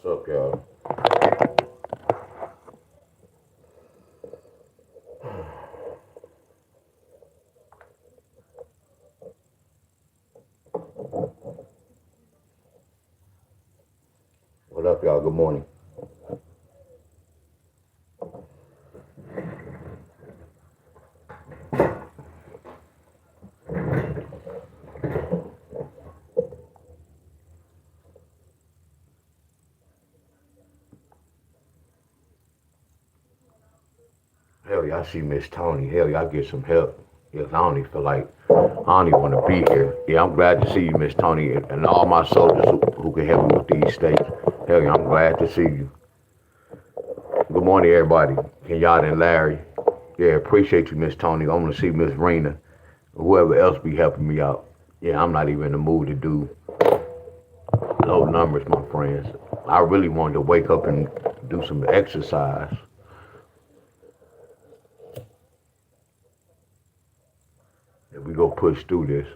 up, y'all? What up, y'all? Good morning. Hell, y'all see Miss Tony. Hell, y'all get some help. Yes, I don't even feel like, I don't even want to be here. Yeah, I'm glad to see you, Miss Tony, and all my soldiers who can help me with these states. Hell, yeah, I'm glad to see you. Good morning, everybody. Kenyatta and Larry. Yeah, appreciate you, Miss Tony. I want to see Miss Rena, whoever else be helping me out. Yeah, I'm not even in the mood to do low numbers, my friends. I really wanted to wake up and do some exercise. And we go push through this.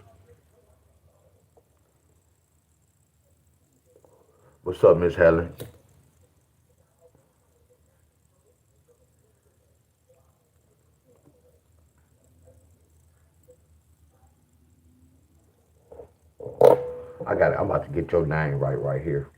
What's up, Miss Helen? I got it. I'm about to get your name right here.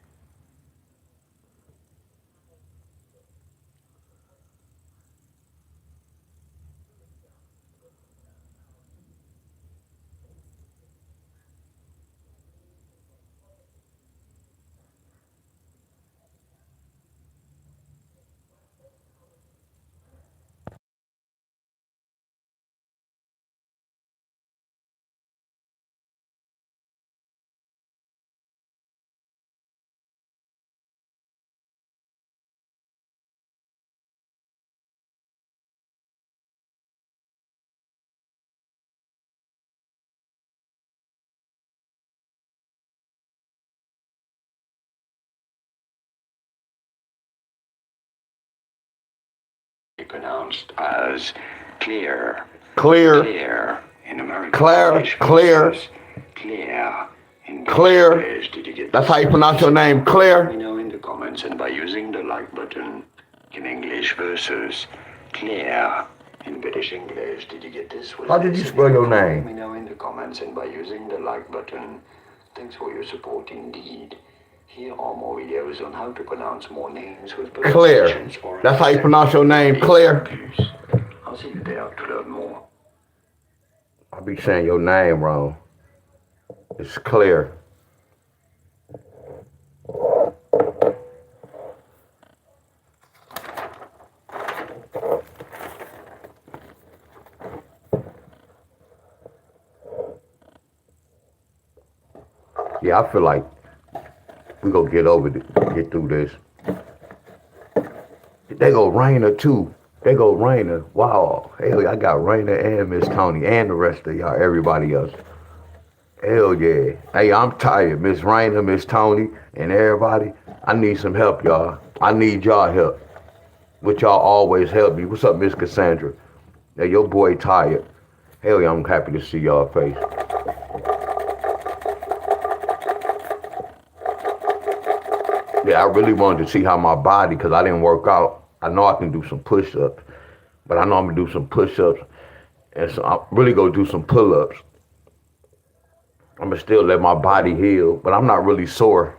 Pronounced as clear. Clear. Clear in American Claire. English Clear. versus clear in Clear. English. Did you get That's this? how you pronounce your name, Let Clear. me know in the comments and by using the like button in English versus clear in British English. Did you get this? How did you spell your Let me name? know in the comments and by using the like button. Thanks for your support indeed. Here are more videos on how to pronounce more names with Claire. pronunciations or That's how you pronounce your name, Claire. I'll see you there to learn more. I be saying your name wrong. It's Claire. Yeah, I feel like we gonna get through this. They go Raina too. They go Raina. Wow. Hell, I got Raina and Miss Tony and the rest of y'all, everybody else. Hell yeah. Hey, I'm tired. Miss Raina, Miss Tony, and everybody. I need some help, y'all. I need y'all help. Which y'all always help me. What's up, Miss Cassandra? Yeah, your boy tired. Hell yeah, I'm happy to see y'all face. Yeah, I really wanted to see how my body, because I didn't work out. I know I can do some push-ups, but I know I'm gonna do some push-ups, and so I'm really gonna do some pull-ups. I'm gonna still let my body heal, but I'm not really sore.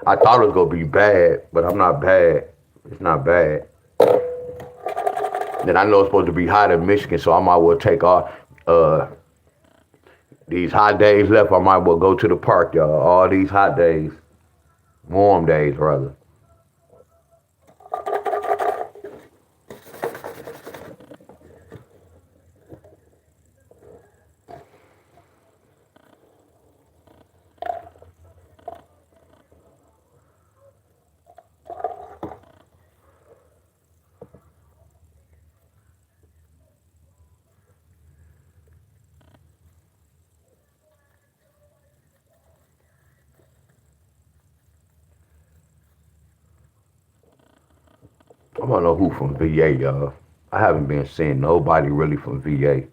I thought it was gonna be bad, but I'm not bad. It's not bad. Then I know it's supposed to be hot in Michigan, so I might well take off these hot days left. I might well go to the park, y'all. All these hot days, warm days rather. I don't know who from VA, y'all. I haven't been seeing nobody really from VA.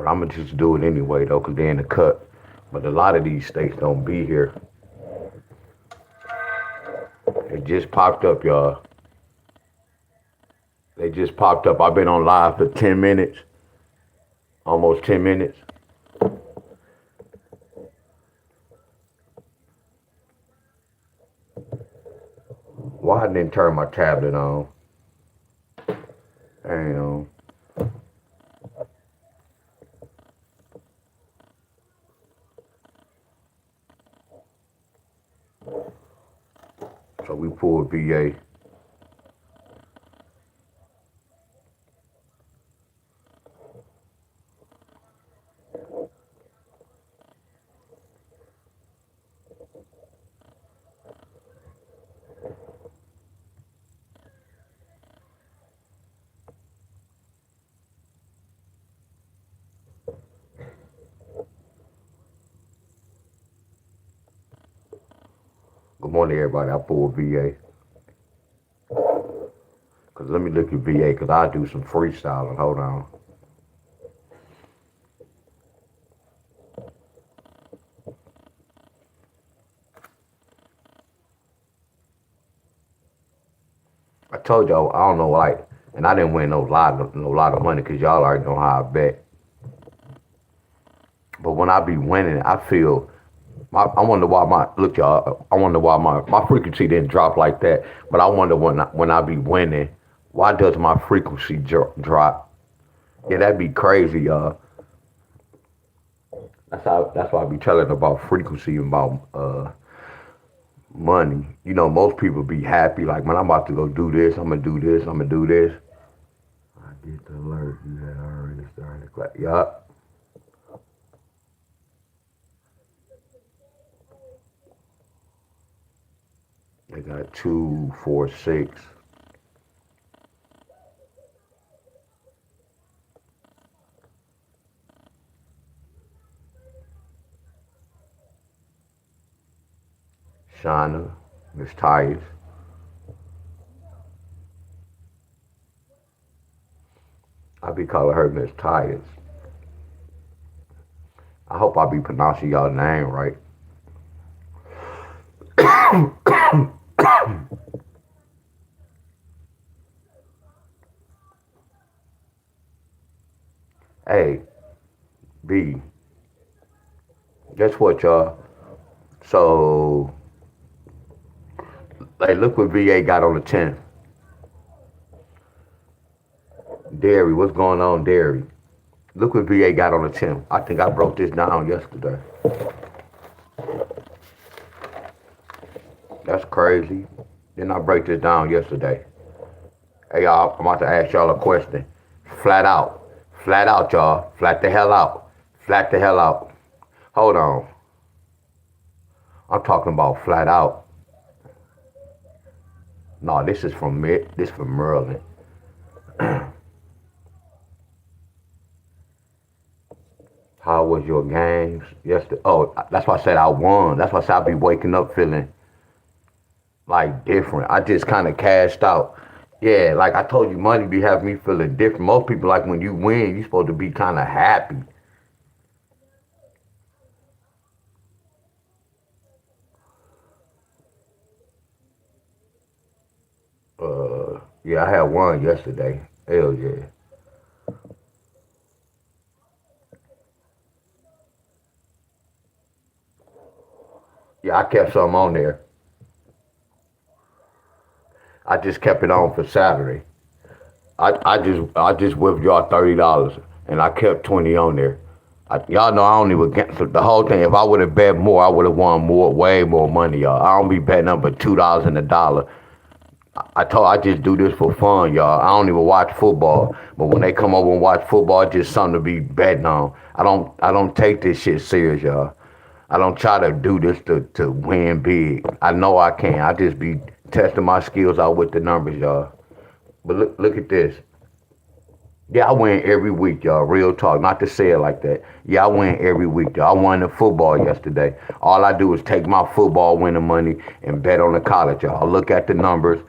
But I'm gonna just do it anyway though, cause they're in the cut. But a lot of these states don't be here. It just popped up, y'all. They just popped up. I've been on live for 10 minutes, almost 10 minutes. Why I didn't turn my tablet on? Damn. So we pulled VA. Good morning, everybody. I pulled VA. Cause let me look at VA, cause I do some freestyling. Hold on. I told y'all I don't know like, and I didn't win no lot of money, cause y'all already know how I bet. But when I be winning, I feel I wonder why my look y'all. I wonder why my frequency didn't drop like that. But I wonder when I be winning, why does my frequency drop? Yeah, that'd be crazy, y'all. That's why I be telling about frequency and about money. You know, most people be happy like, man, I'm about to go do this. I'm gonna do this. I'm gonna do this. I get the alert. You had already started. Yup. They got 2, 4, 6. Shauna, Miss Tyus. I be calling her Miss Tyus. I hope I be pronouncing y'all name right. Hey, B. Guess what, y'all? So, hey, look what VA got on the 10th. Dairy, what's going on, Dairy? Look what VA got on the 10th. I think I broke this down yesterday. That's crazy. Didn't I break this down yesterday? Hey, y'all, I'm about to ask y'all a question. Flat out. Flat out, y'all. Flat the hell out. Flat the hell out. Hold on. I'm talking about flat out. No, this is from Maryland. How was your games yesterday? Oh, that's why I said I won. That's why I said I be waking up feeling like different. I just kind of cashed out. Yeah, like I told you, money be having me feeling different. Most people like when you win, you supposed to be kind of happy. Yeah, I had one yesterday. Hell yeah. Yeah, I kept some on there. I just kept it on for Saturday. I just withdrew $30 and I kept 20 on there. Y'all know I don't even get so the whole thing. If I would have bet more, I would have won more, way more money, y'all. I don't be betting up but $2 and a dollar. I just do this for fun, y'all. I don't even watch football, but when they come over and watch football, it's just something to be betting on. I don't take this shit serious, y'all. I don't try to do this to win big. I know I can. I just be testing my skills out with the numbers, y'all. But look at this. Yeah, I win every week, y'all. Real talk. Not to say it like that. Yeah, I win every week, y'all. I won the football yesterday. All I do is take my football winning money and bet on the college, y'all. Look at the numbers.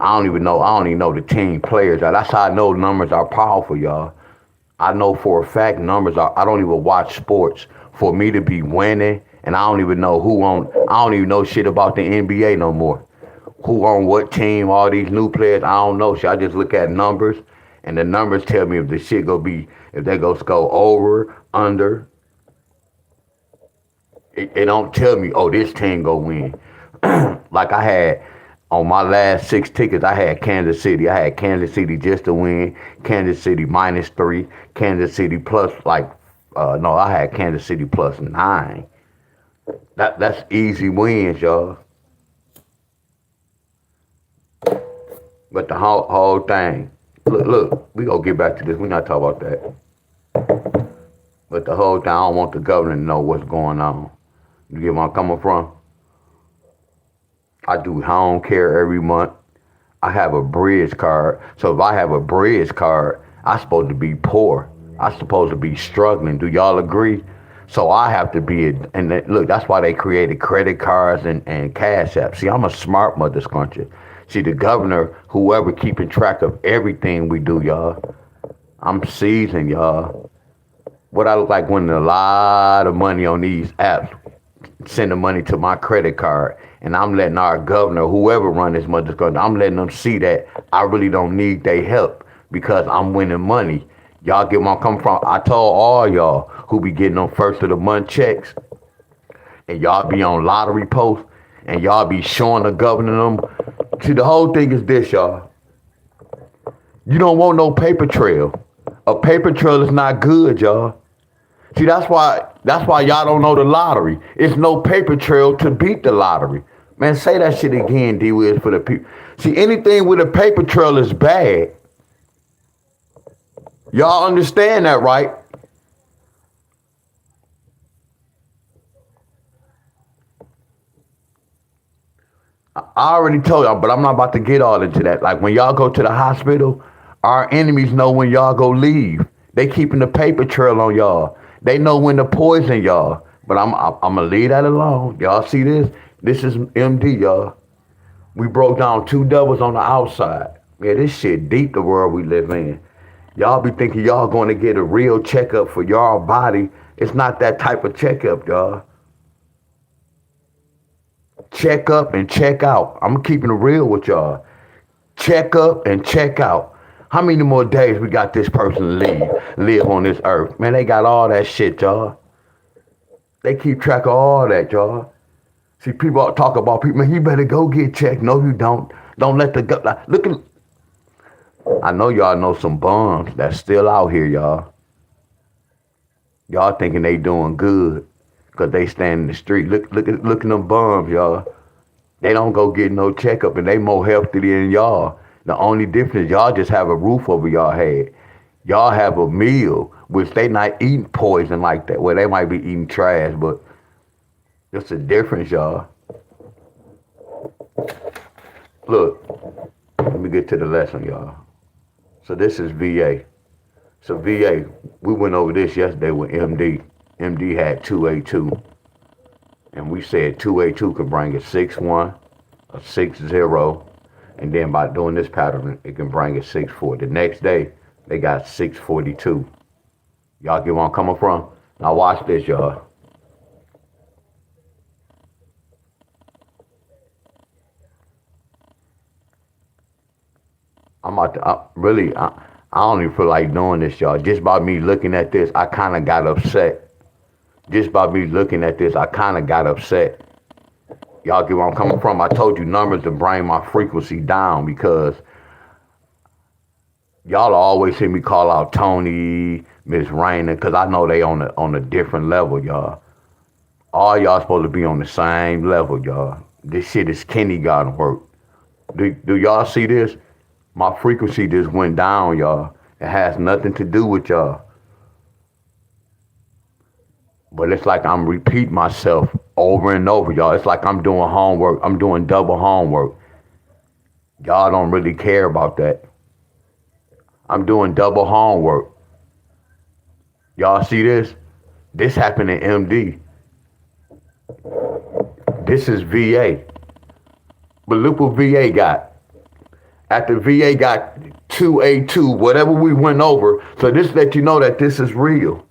I don't even know the team players, y'all. That's how I know numbers are powerful, y'all. I know for a fact numbers are, I don't even watch sports. For me to be winning, and I don't even know I don't even know shit about the NBA no more. Who on what team, all these new players, I don't know shit. I just look at numbers, and the numbers tell me if the shit if they go go over, under. It don't tell me, oh, this team go win. Like I had on my last 6 tickets, I had Kansas City. I had Kansas City just to win, Kansas City -3, Kansas City plus no, I had Kansas City +9. That's easy wins, y'all. But the whole thing, look, we gonna get back to this. We not talking about that. But the whole thing, I don't want the governor to know what's going on. You get where I'm coming from? I do home care every month. I have a bridge card. So if I have a bridge card, I'm supposed to be poor. I'm supposed to be struggling. Do y'all agree? So I have to be, look, that's why they created credit cards and cash apps. See, I'm a smart mother scruncher. See, the governor, whoever keeping track of everything we do, y'all, I'm seasoned, y'all. What I look like winning a lot of money on these apps, sending money to my credit card, and I'm letting our governor, whoever run this mother country, I'm letting them see that I really don't need their help because I'm winning money. Y'all get where I'm coming from. I told all y'all who be getting them first of the month checks, and y'all be on lottery posts, and y'all be showing the governor them. See, the whole thing is this, y'all. You don't want no paper trail. A paper trail is not good, y'all. See, that's why y'all don't know the lottery. It's no paper trail to beat the lottery. Man, say that shit again, D-Wiz, for the people. See, anything with a paper trail is bad. Y'all understand that, right? I already told y'all, but I'm not about to get all into that. Like when y'all go to the hospital, our enemies know when y'all go leave. They keeping the paper trail on y'all. They know when to poison y'all. But I'm gonna leave that alone. Y'all see this? This is MD, y'all. We broke down 2 devils on the outside. Yeah, this shit deep, the world we live in. Y'all be thinking y'all going to get a real checkup for y'all body. It's not that type of checkup, y'all. Check up and check out. I'm keeping it real with y'all. Check up and check out. How many more days we got this person to live on this earth? Man, they got all that shit, y'all. They keep track of all that, y'all. See, people talk about people, man, you better go get checked. No, you don't. Don't let the gut. Look at. I know y'all know some bums that's still out here, y'all. Y'all thinking they doing good because they stand in the street. Look at them bums, y'all. They don't go get no checkup and they more healthy than y'all. The only difference, y'all just have a roof over y'all head. Y'all have a meal, which they not eating poison like that. Well, they might be eating trash, but it's a difference, y'all. Look, let me get to the lesson, y'all. So this is VA. So VA, we went over this yesterday with MD. MD had 282. And we said 282 could bring a 6-1, a 6-0, and then by doing this pattern, it can bring a 6-4. The next day, they got 642. Y'all get where I'm coming from? Now watch this, y'all. I'm about to, I don't even feel like doing this, y'all. Just by me looking at this, I kind of got upset. Just by me looking at this, I kind of got upset. Y'all get where I'm coming from? I told you numbers to bring my frequency down because y'all always hear me call out Tony, Miss Raina, because I know they on a different level, y'all. All y'all supposed to be on the same level, y'all. This shit is kindergarten work. Do y'all see this? My frequency just went down, y'all. It has nothing to do with y'all. But it's like I'm repeating myself over and over, y'all. It's like I'm doing homework. I'm doing double homework. Y'all don't really care about that. I'm doing double homework. Y'all see this? This happened in MD. This is VA. But look what VA got. After VA got 8282, whatever we went over. So this let you know that this is real.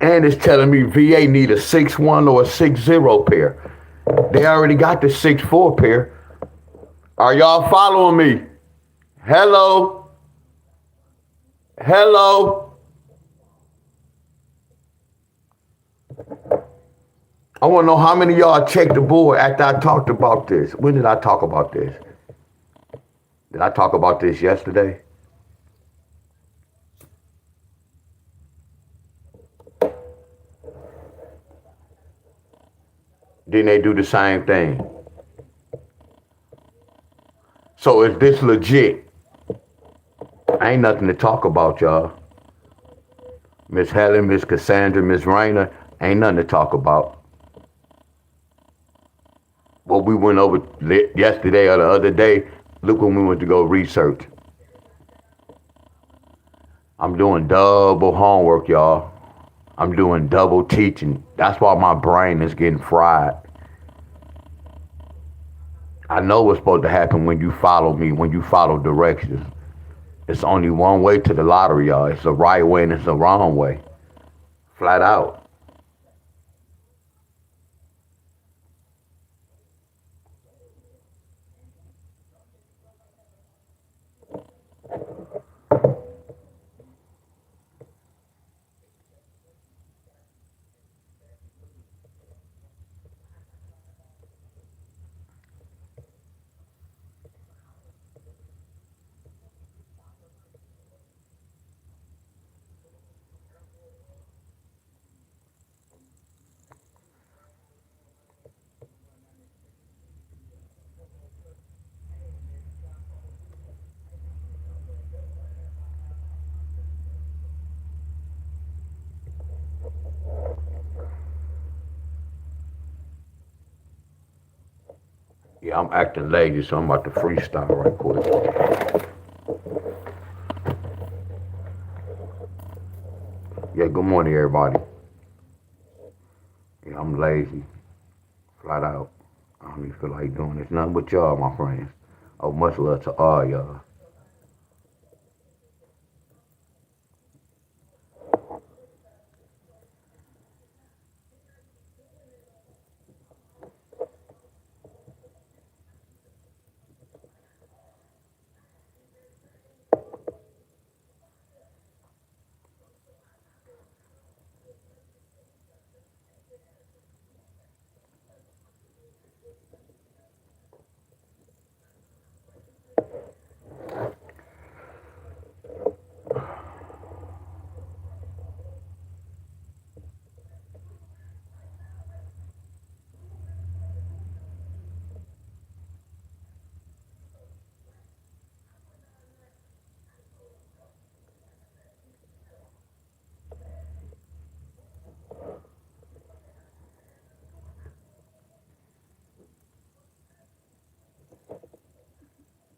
And it's telling me VA need a 6-1 or a 6-0 pair. They already got the 6-4 pair. Are y'all following me? Hello? Hello? I want to know how many of y'all checked the board after I talked about this. When did I talk about this? Did I talk about this yesterday? Then they do the same thing. So is this legit? Ain't nothing to talk about, y'all. Miss Helen, Miss Cassandra, Miss Raina, ain't nothing to talk about. What we went over yesterday or the other day, look when we went to go research. I'm doing double homework, y'all. I'm doing double teaching. That's why my brain is getting fried. I know what's supposed to happen when you follow me, when you follow directions. It's only one way to the lottery, y'all. It's the right way and it's the wrong way. Flat out. Yeah, I'm acting lazy, so I'm about to freestyle right quick. Yeah, good morning, everybody. Yeah, I'm lazy. Flat out. I don't even feel like doing this. Nothing but y'all, my friends. Oh, much love to all y'all.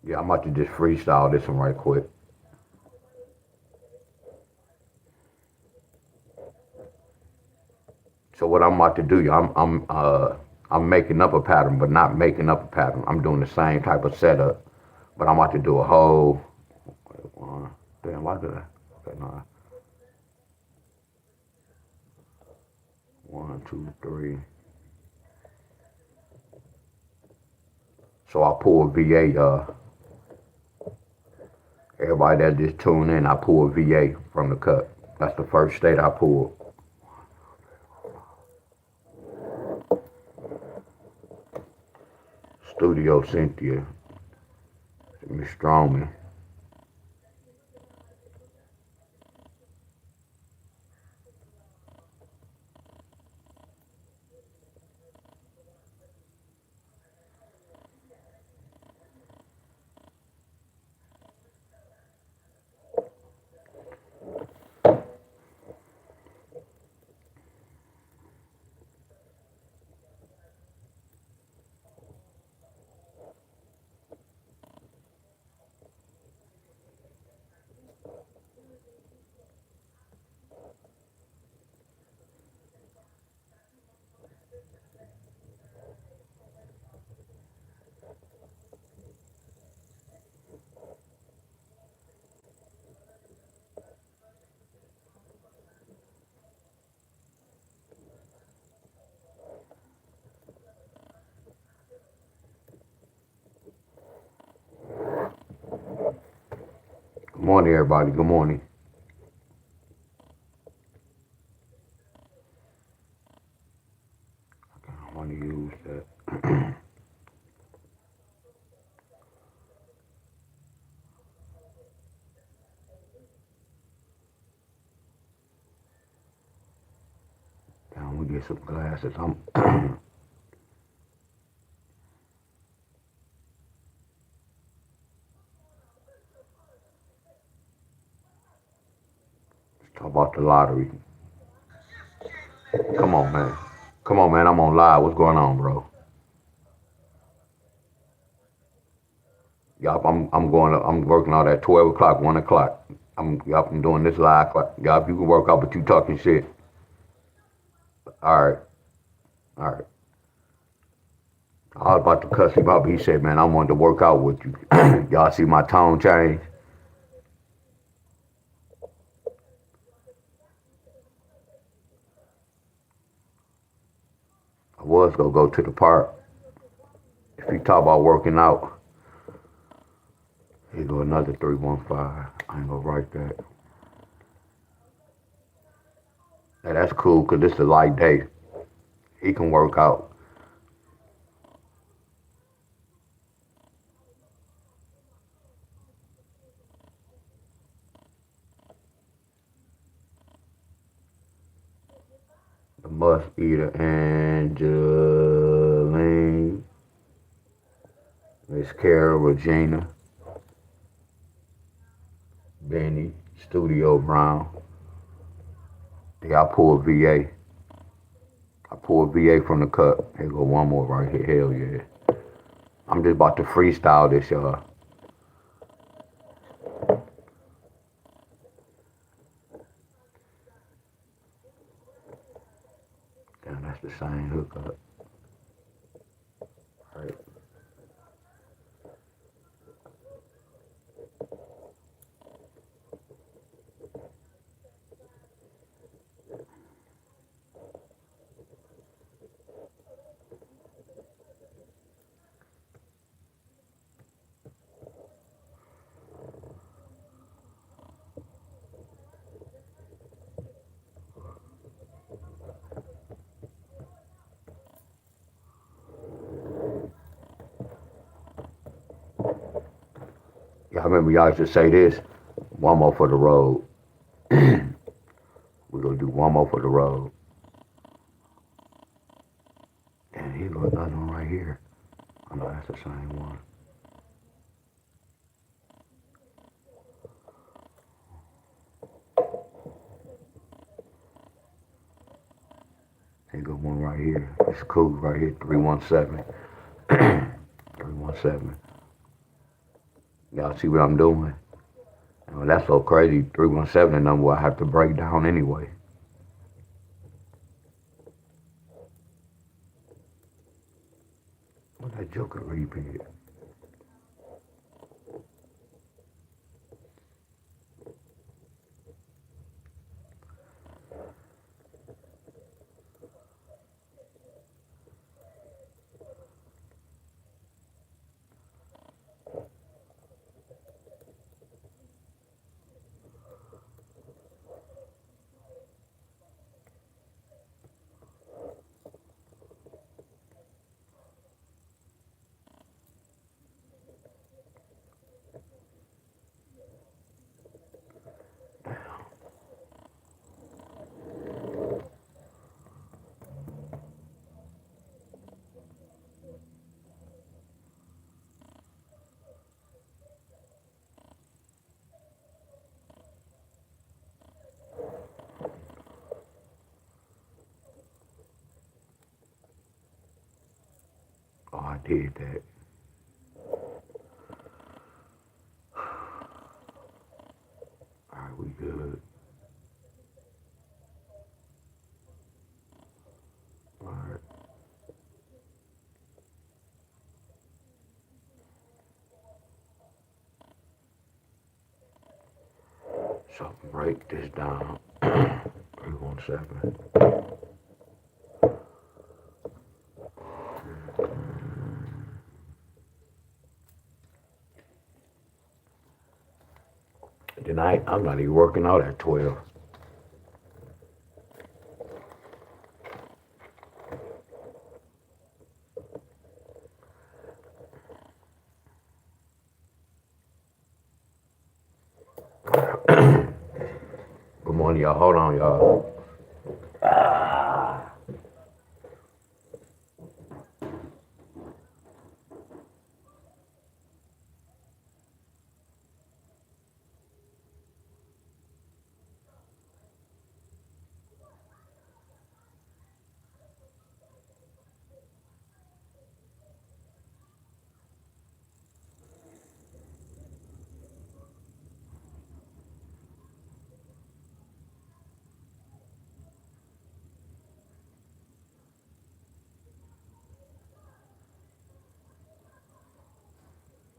Yeah, I'm about to just freestyle this one right quick. So what I'm about to do, I'm making up a pattern, but not making up a pattern. I'm doing the same type of setup, but I'm about to do a whole. Damn, why did I? Okay, no. 1, 2, 3. So I pull VA. Everybody that just tuned in, I pull VA from the cut. That's the first state I pulled. Studio Cynthia, Miss Strongman. morning, everybody. Good morning. I want to use that. Now we get some glasses. I'm Let's talk about the lottery. Come on, man. Come on, man. I'm on live. What's going on, bro? Yup, I'm going up. I'm working out at 12 o'clock, 1 o'clock. I'm doing this live. Yup, you can work out, but you talking shit. All right, all right. I was about to cuss him out, but he said, man, I wanted to work out with you. Y'all see my tone change? I was gonna go to the park. If you talk about working out, here go another 315. I ain't gonna write that. Now that's cool, cause this is a light day. He can work out. The must eater Angeline, Miss Carol, Regina, Benny, Studio Brown. Yeah, I pulled VA. I pulled VA from the cup. Here go one more right here. Hell yeah. I'm just about to freestyle this, y'all. Damn, that's the same hookup. All right. Y'all remember y'all used to say this? One more for the road. We're gonna do one more for the road. And here goes another one right here. I know that's the same one. Here goes one right here. It's cool right here. 317. 317. Y'all see what I'm doing? Well, that's so crazy. 317 a number I have to break down anyway. What that Joker repeat? Oh, I did that. Alright, we good. Alright. So break this down. 317. Tonight, I'm not even working out at 12. Good morning, y'all. Hold on, y'all.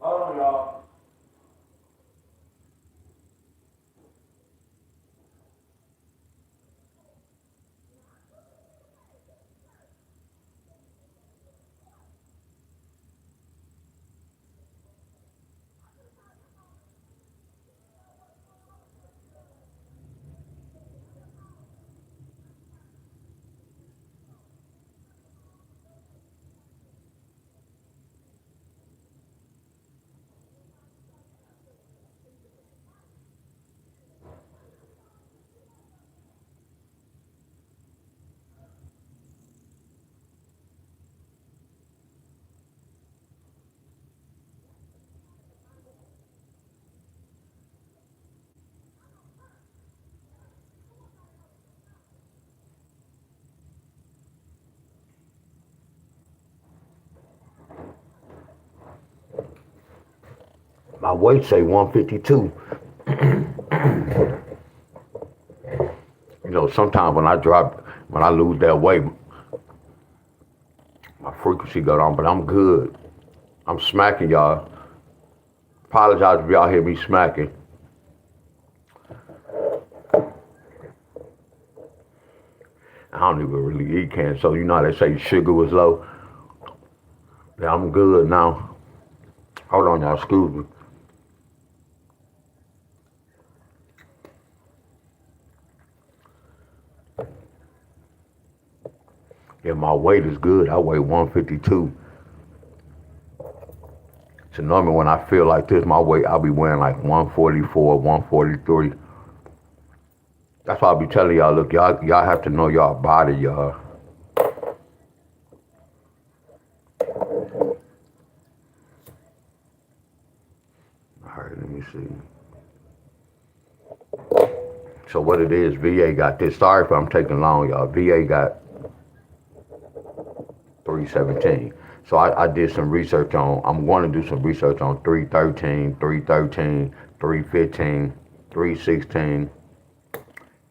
Hold on, y'all. My weight say 152. You know, sometimes when I lose that weight, my frequency go down, but I'm good. I'm smacking, y'all. Apologize if y'all hear me smacking. I don't even really eat candy, so you know how they say sugar was low? Yeah, I'm good now. Hold on, y'all, excuse me. Yeah, my weight is good. I weigh 152. So normally when I feel like this, my weight, I'll be weighing like 144, 143. That's why I be telling y'all, look, y'all have to know y'all body, y'all. All right, let me see. So what it is, VA got this. Sorry if I'm taking long, y'all. VA got 317. So I did some research on, I'm going to do some research on 313, 313, 315, 316,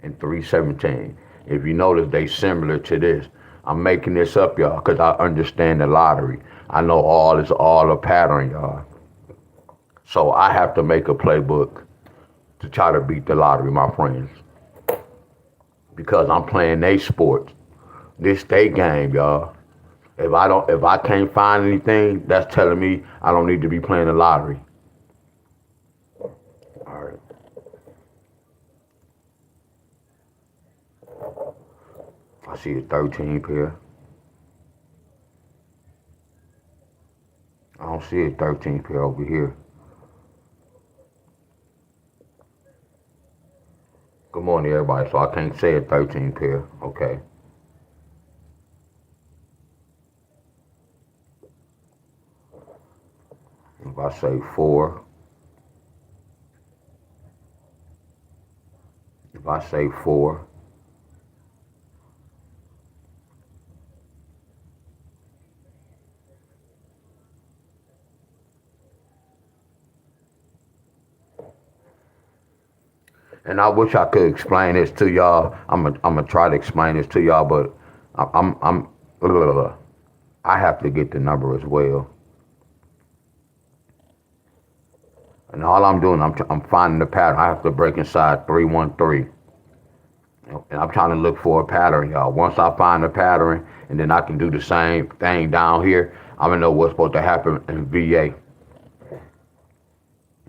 and 317. If you notice, they similar to this. I'm making this up, y'all, because I understand the lottery. I know all a pattern, y'all. So I have to make a playbook to try to beat the lottery, my friends. Because I'm playing they sports. This they game, y'all. If I can't find anything, that's telling me I don't need to be playing the lottery. All right. I see a 13 pair. I don't see a 13 pair over here. Good morning, everybody. So I can't say a 13 pair. Okay. If I say four, if I say four, and I wish I could explain this to y'all. I'm gonna try to explain this to y'all, but I'm I have to get the number as well. And all I'm doing, I'm finding the pattern. I have to break inside 313. And I'm trying to look for a pattern, y'all. Once I find the pattern, and then I can do the same thing down here, I'm gonna know what's supposed to happen in VA.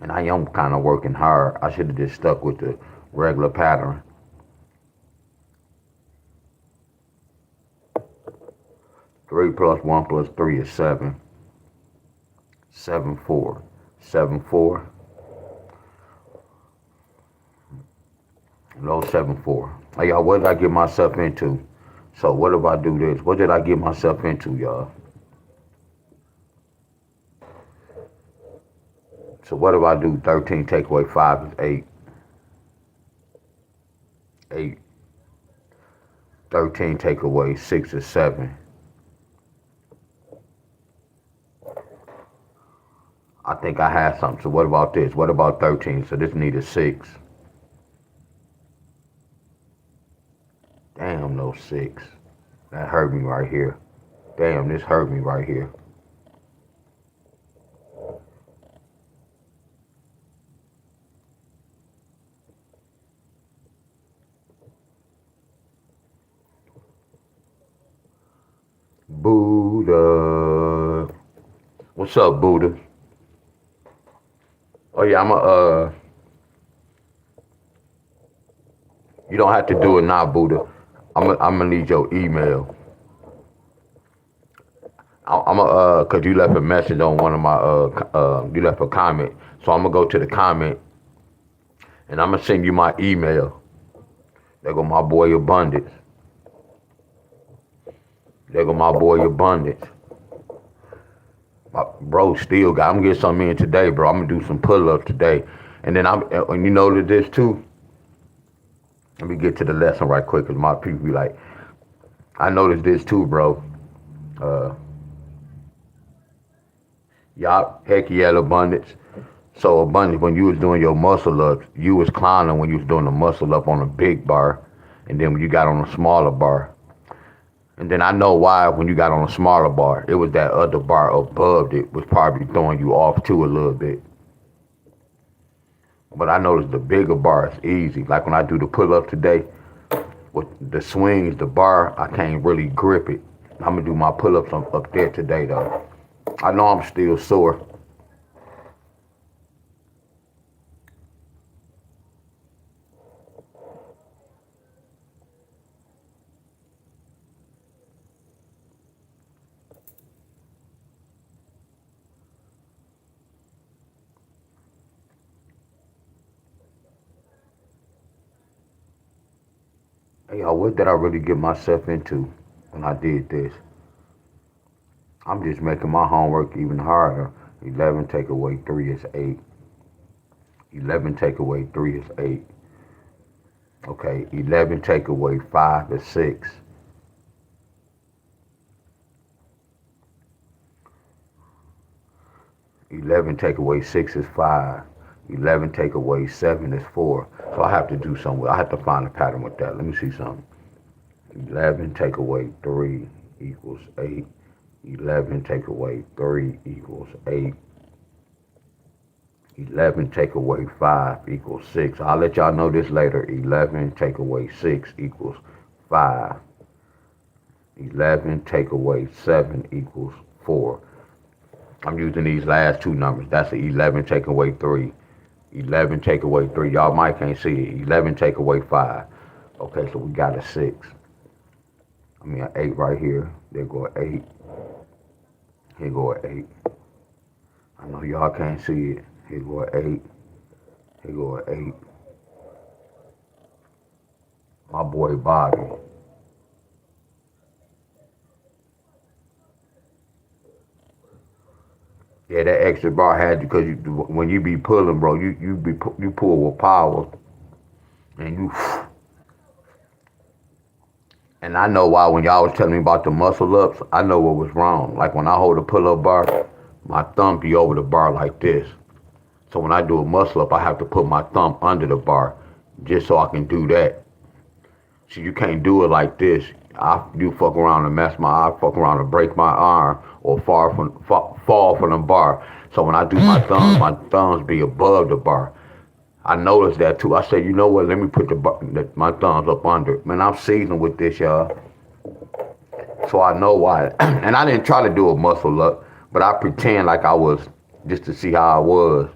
And I am kind of working hard. I should have just stuck with the regular pattern. 3 plus 1 plus 3 is 7. 7, 4. 7, 4. No, 7, 4. Hey, y'all, what did I get myself into? So what if I do this? What did I get myself into, y'all? So what if I do 13 take away 5 is 8? 8. 13 take away 6 is 7. I think I had something. So what about this? What about 13? So this needs a 6. Damn, no 6. That hurt me right here. Damn, this hurt me right here. Buddha. What's up, Buddha? Oh yeah, you don't have to do it now, Buddha. I'm gonna need your email. Cause you left a message on one of my, you left a comment. So I'm gonna go to the comment and I'm gonna send you my email. There go my boy Abundance. There go my boy Abundance. My bro still got, I'm gonna get something in today, bro. I'm gonna do some pull-ups today. And then and you know this too? Let me get to the lesson right quick, cause my people be like, I noticed this too, bro. Uh, Y'all, heck yeah, Abundance. So Abundance, when you was doing your muscle ups, you was climbing when you was doing the muscle up on a big bar, and then when you got on a smaller bar. And then I know why when you got on a smaller bar, it was that other bar above it was probably throwing you off too a little bit. But I noticed the bigger bar is easy. Like when I do the pull up today, with the swings, the bar, I can't really grip it. I'm gonna do my pull ups up there today though. I know I'm still sore. Hey, y'all, what did I really get myself into when I did this? I'm just making my homework even harder. 11 take away 3 is 8. 11 take away 3 is 8. Okay, 11 take away 5 is 6. 11 take away 6 is 5. 11 take away 7 is 4. So I have to do something. I have to find a pattern with that. Let me see something. 11 take away 3 equals 8. 11 take away 3 equals 8. 11 take away 5 equals 6. I'll let y'all know this later. 11 take away 6 equals 5. 11 take away 7 equals 4. I'm using these last two numbers. That's the 11 take away 3. 11 take away 3. Y'all might can't see it. 11 take away 5. Okay, so we got a 6. I mean an 8 right here. There go an 8. Here go an 8. I know y'all can't see it. Here go an 8. Here go an 8. My boy Bobby. Yeah, that extra bar had you because when you be pulling, bro, you pull with power, and you. And I know why when y'all was telling me about the muscle ups, I know what was wrong. Like when I hold a pull up bar, my thumb be over the bar like this. So when I do a muscle up, I have to put my thumb under the bar, just so I can do that. So you can't do it like this. You fuck around and I fuck around and break my arm or fall from the bar. So when I do my thumbs be above the bar. I noticed that too. I said, you know what? Let me put my thumbs up under. Man, I'm seasoned with this, y'all. So I know why. And I didn't try to do a muscle up, but I pretend like I was just to see how I was.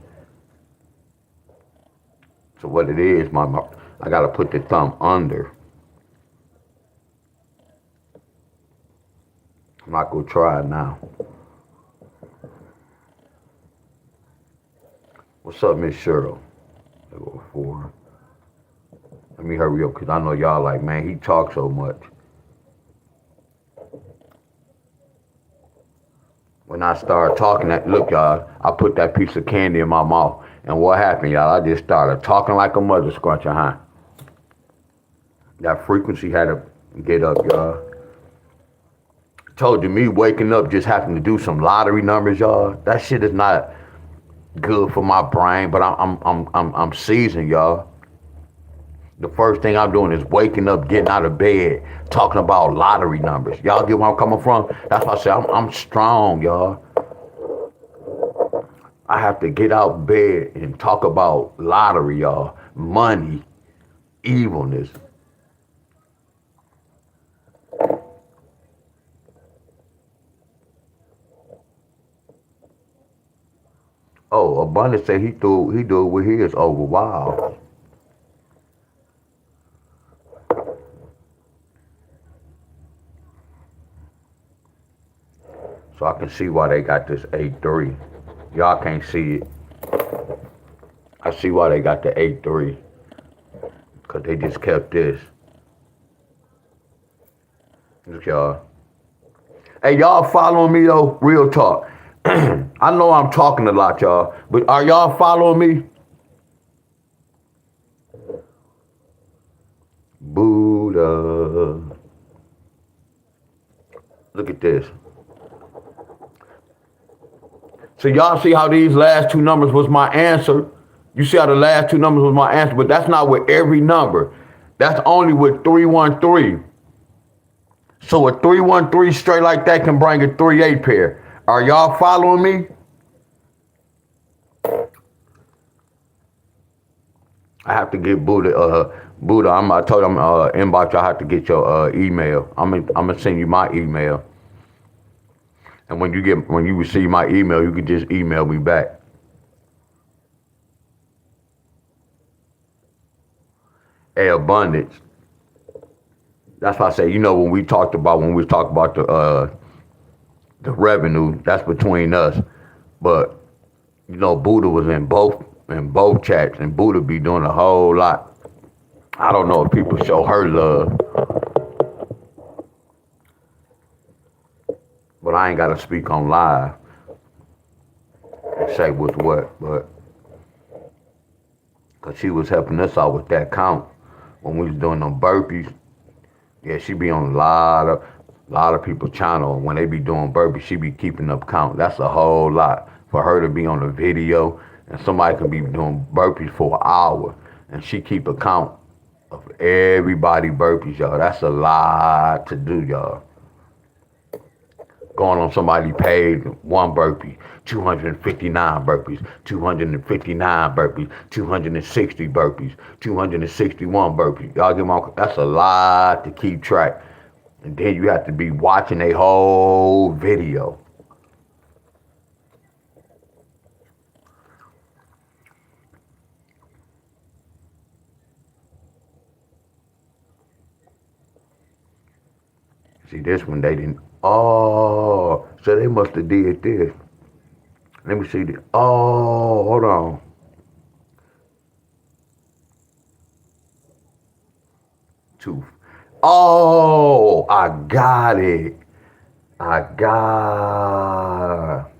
So what it is, I gotta put the thumb under. I'm not gonna try it now. What's up, Miss Cheryl? I go 4. Let me hurry up, cause I know y'all like, man, he talks so much. When I started talking, look, y'all, I put that piece of candy in my mouth, and what happened, y'all? I just started talking like a mother scruncher, huh? That frequency had to get up, y'all. Told you, me waking up just having to do some lottery numbers, y'all. That shit is not good for my brain, but I'm seasoned, y'all. The first thing I'm doing is waking up, getting out of bed, talking about lottery numbers. Y'all get where I'm coming from? That's why I say I'm strong, y'all. I have to get out of bed and talk about lottery, y'all. Money, evilness. Oh, Abundance say he do it with his over. Wow. So I can see why they got this 8-3. Y'all can't see it. I see why they got the 8-3. Cause they just kept this. Look, y'all. Hey, y'all following me though? Real talk. I know I'm talking a lot, y'all, but are y'all following me? Buddha. Look at this. So y'all see how these last two numbers was my answer? You see how the last two numbers was my answer, but that's not with every number. That's only with 313. So a 313 straight like that can bring a 3-8 pair. Are y'all following me? I have to get Buddha. I told him inbox. I have to get your email. I'm gonna send you my email. And when you receive my email, you can just email me back. A abundance. That's why I say, when we was talking about the revenue, that's between us. But Buddha was in both chats, and Buddha be doing a whole lot. I don't know if people show her love, but I ain't gotta speak on live and say what's what. But cause she was helping us out with that count when we was doing them burpees. Yeah, she be on a lot of people's channel. When they be doing burpees, she be keeping up count. That's a whole lot for her to be on a video, and somebody can be doing burpees for an hour, and she keep a count of everybody burpees, y'all. That's a lot to do, y'all. Going on somebody paid one burpee, 259 burpees, 259 burpees, 260 burpees, 261 burpees. Y'all get my, that's a lot to keep track. And then you have to be watching a whole video. See, this one they didn't. Oh, so they must have did this. Let me see this. Oh, hold on. Two. Oh, I got it. I got.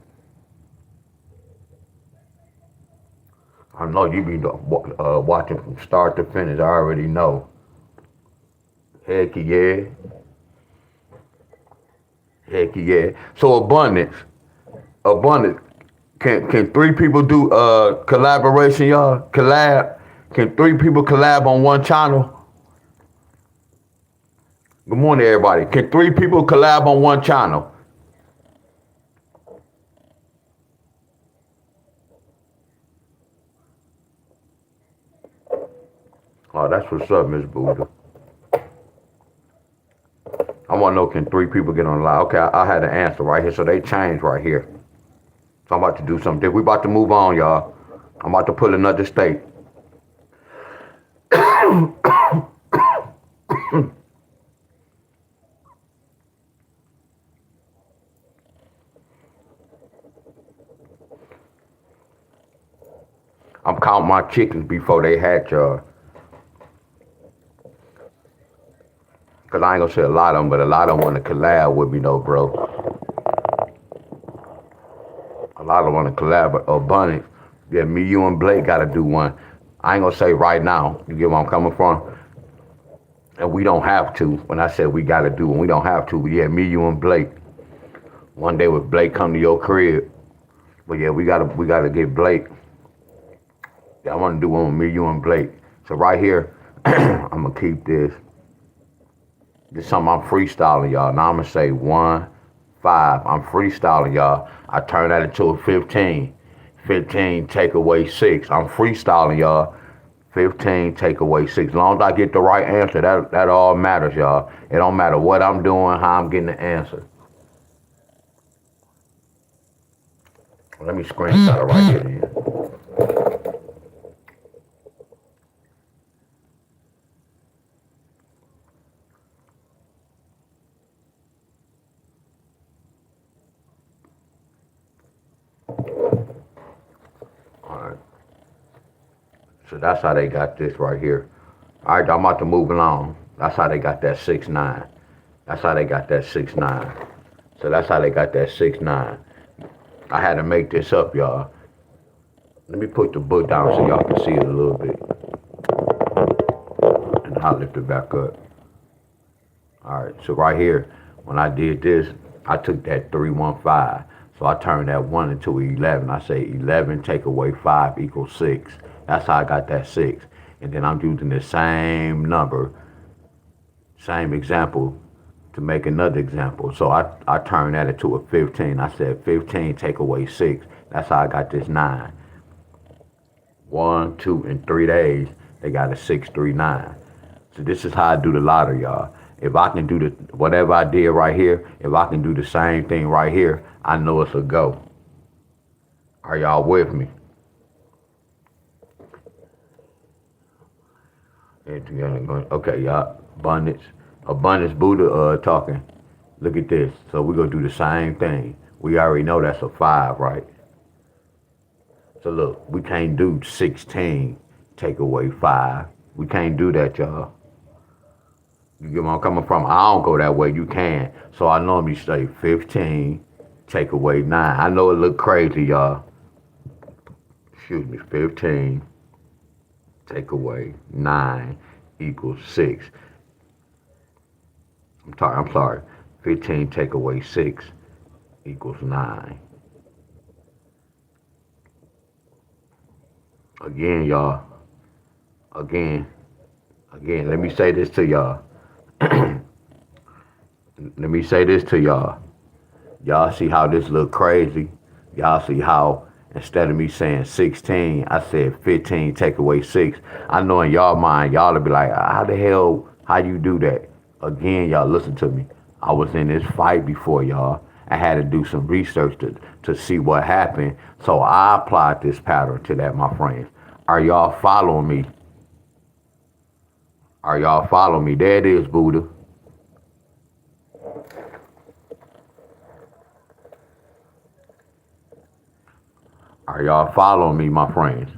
I know you be watching from start to finish. I already know. Heck yeah. Heck yeah. So abundance. Can 3 people do collaboration, y'all? Collab. Can 3 people collab on one channel? Good morning, everybody. Can 3 people collab on one channel? Oh, that's what's up, Miss Buddha. I want to know, can 3 people get on live? Okay, I had an answer right here, so they changed right here. So I'm about to do something. We about to move on, y'all. I'm about to put another state. I'm counting my chickens before they hatch, y'all. Cause I ain't gonna say a lot of them, but a lot of them want to collab with me, though, bro. A lot of them want to collab. Bunny, yeah, me, you, and Blake gotta do one. I ain't gonna say right now. You get where I'm coming from? And we don't have to. When I said we gotta do one, we don't have to. But yeah, me, you, and Blake. One day with Blake come to your crib. But yeah, we gotta get Blake. Yeah, I want to do one with me, you, and Blake. So right here, I'm gonna keep this. This is something I'm freestyling, y'all. Now I'm gonna say 1, 5. I'm freestyling, y'all. I turn that into a 15. 15 take away 6. I'm freestyling, y'all. 15 take away 6. As long as I get the right answer, that all matters, y'all. It don't matter what I'm doing, how I'm getting the answer. Let me screenshot it right here then. Alright. So that's how they got this right here. Alright, I'm about to move along. That's how they got that 6-9. That's how they got that 6-9. So that's how they got that 6-9. I had to make this up, y'all. Let me put the book down so y'all can see it a little bit. And I'll lift it back up. Alright, so right here, when I did this, I took that 315. So I turned that 1 into 11. I say 11 take away 5 equals 6. That's how I got that 6. And then I'm using the same number, same example, to make another example. So I turned that into a 15. I said 15 take away 6. That's how I got this 9. 1, 2, and 3 days, they got a 639. So this is how I do the lottery, y'all. If I can do whatever I did right here, if I can do the same thing right here, I know it's a go. Are y'all with me? Okay, y'all. Abundance Buddha talking. Look at this. So we're gonna do the same thing. We already know that's a 5, right? So look, we can't do 16 take away 5. We can't do that, y'all. You get where I'm coming from? I don't go that way. You can. So I normally say 15 take away 9. I know it look crazy, y'all. Excuse me. 15 take away 9 equals 6. I'm sorry. 15 take away 6 equals 9. Again, y'all. Again, let me say this to y'all. Let me say this to y'all. Y'all see how this look crazy? Y'all see how instead of me saying 16, I said 15 take away 6. I know in y'all mind, y'all will be like, how the hell, how you do that? Again, y'all listen to me. I was in this fight before, y'all. I had to do some research to see what happened. So I applied this pattern to that, my friends. Are y'all following me? Are y'all following me? There it is, Buddha. Are y'all following me, my friends?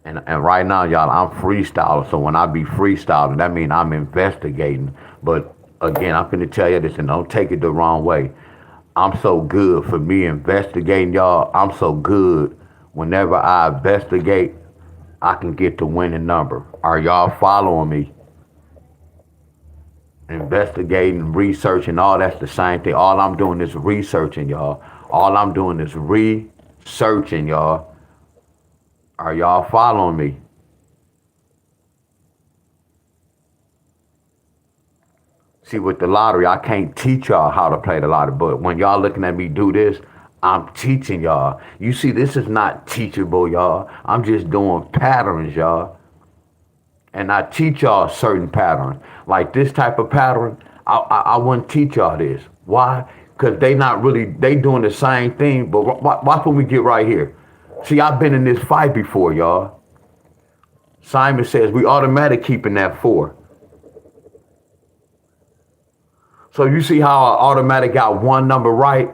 And right now, y'all, I'm freestyling. So when I be freestyling, that means I'm investigating. But again, I'm finna tell you this, and don't take it the wrong way. I'm so good for me investigating, y'all. I'm so good. Whenever I investigate, I can get the winning number. Are y'all following me? Investigating, researching, all that's the same thing. All I'm doing is researching, y'all. All I'm doing is researching, y'all. Are y'all following me? See, with the lottery, I can't teach y'all how to play the lottery, but when y'all looking at me do this, I'm teaching y'all. You see, this is not teachable, y'all. I'm just doing patterns, y'all. And I teach y'all certain patterns. Like this type of pattern, I wouldn't teach y'all this. Why? Because they doing the same thing, but watch when we get right here. See, I've been in this fight before, y'all. Simon says we automatic keeping that 4. So you see how I automatic got one number right?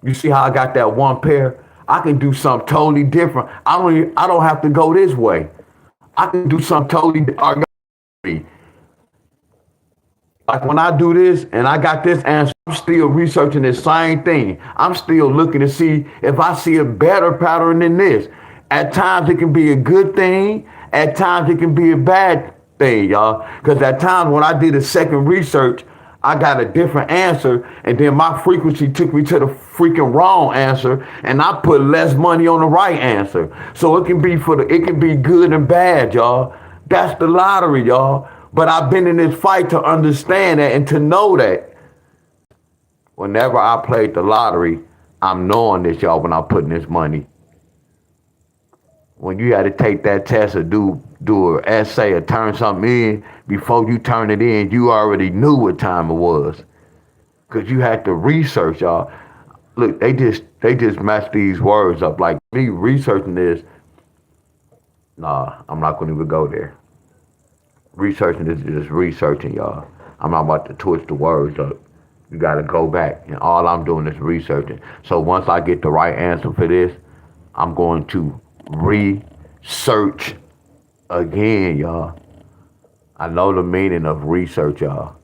You see how I got that one pair? I can do something totally different. I don't have to go this way. I can do something totally like when I do this and I got this answer, I'm still researching the same thing. I'm still looking to see if I see a better pattern than this. At times it can be a good thing. At times it can be a bad thing, y'all. Because at times when I did a second research, I got a different answer, and then my frequency took me to the freaking wrong answer, and I put less money on the right answer. So it can be it can be good and bad, y'all. That's the lottery, y'all. But I've been in this fight to understand that and to know that whenever I played the lottery, I'm knowing this, y'all, when I'm putting this money. When you had to take that test or do an essay or turn something in, before you turn it in, you already knew what time it was. Because you had to research, y'all. Look, they just mess these words up. Like me researching this, nah, I'm not going to even go there. Researching this is just researching, y'all. I'm not about to twist the words up. You got to go back, and all I'm doing is researching. So once I get the right answer for this, I'm going to research again, y'all. I know the meaning of research, y'all.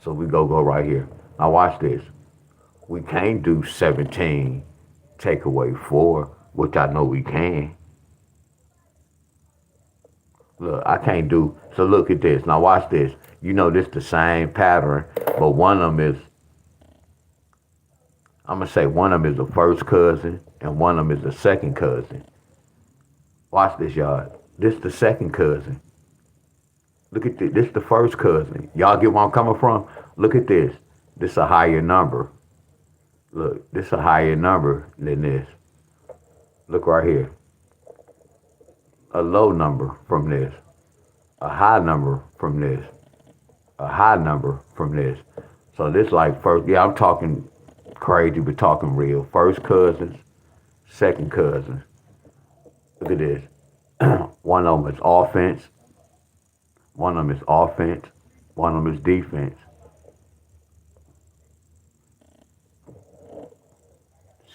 So we go right here. Now watch this. We can't do 17 take away 4, which I know we can. Look, I can't do, so look at this. Now watch this. You know this the same pattern, but one of them is, I'm going to say one of them is the first cousin and one of them is the second cousin. Watch this, y'all. This the second cousin. Look at this. This the first cousin. Y'all get where I'm coming from? Look at this. This a higher number. Look, this a higher number than this. Look right here. A low number from this. A high number from this. A high number from this. So this like first, yeah, I'm talking crazy, but talking real. First cousins, second cousins. Look at this. One of them is offense. One of them is offense. One of them is defense.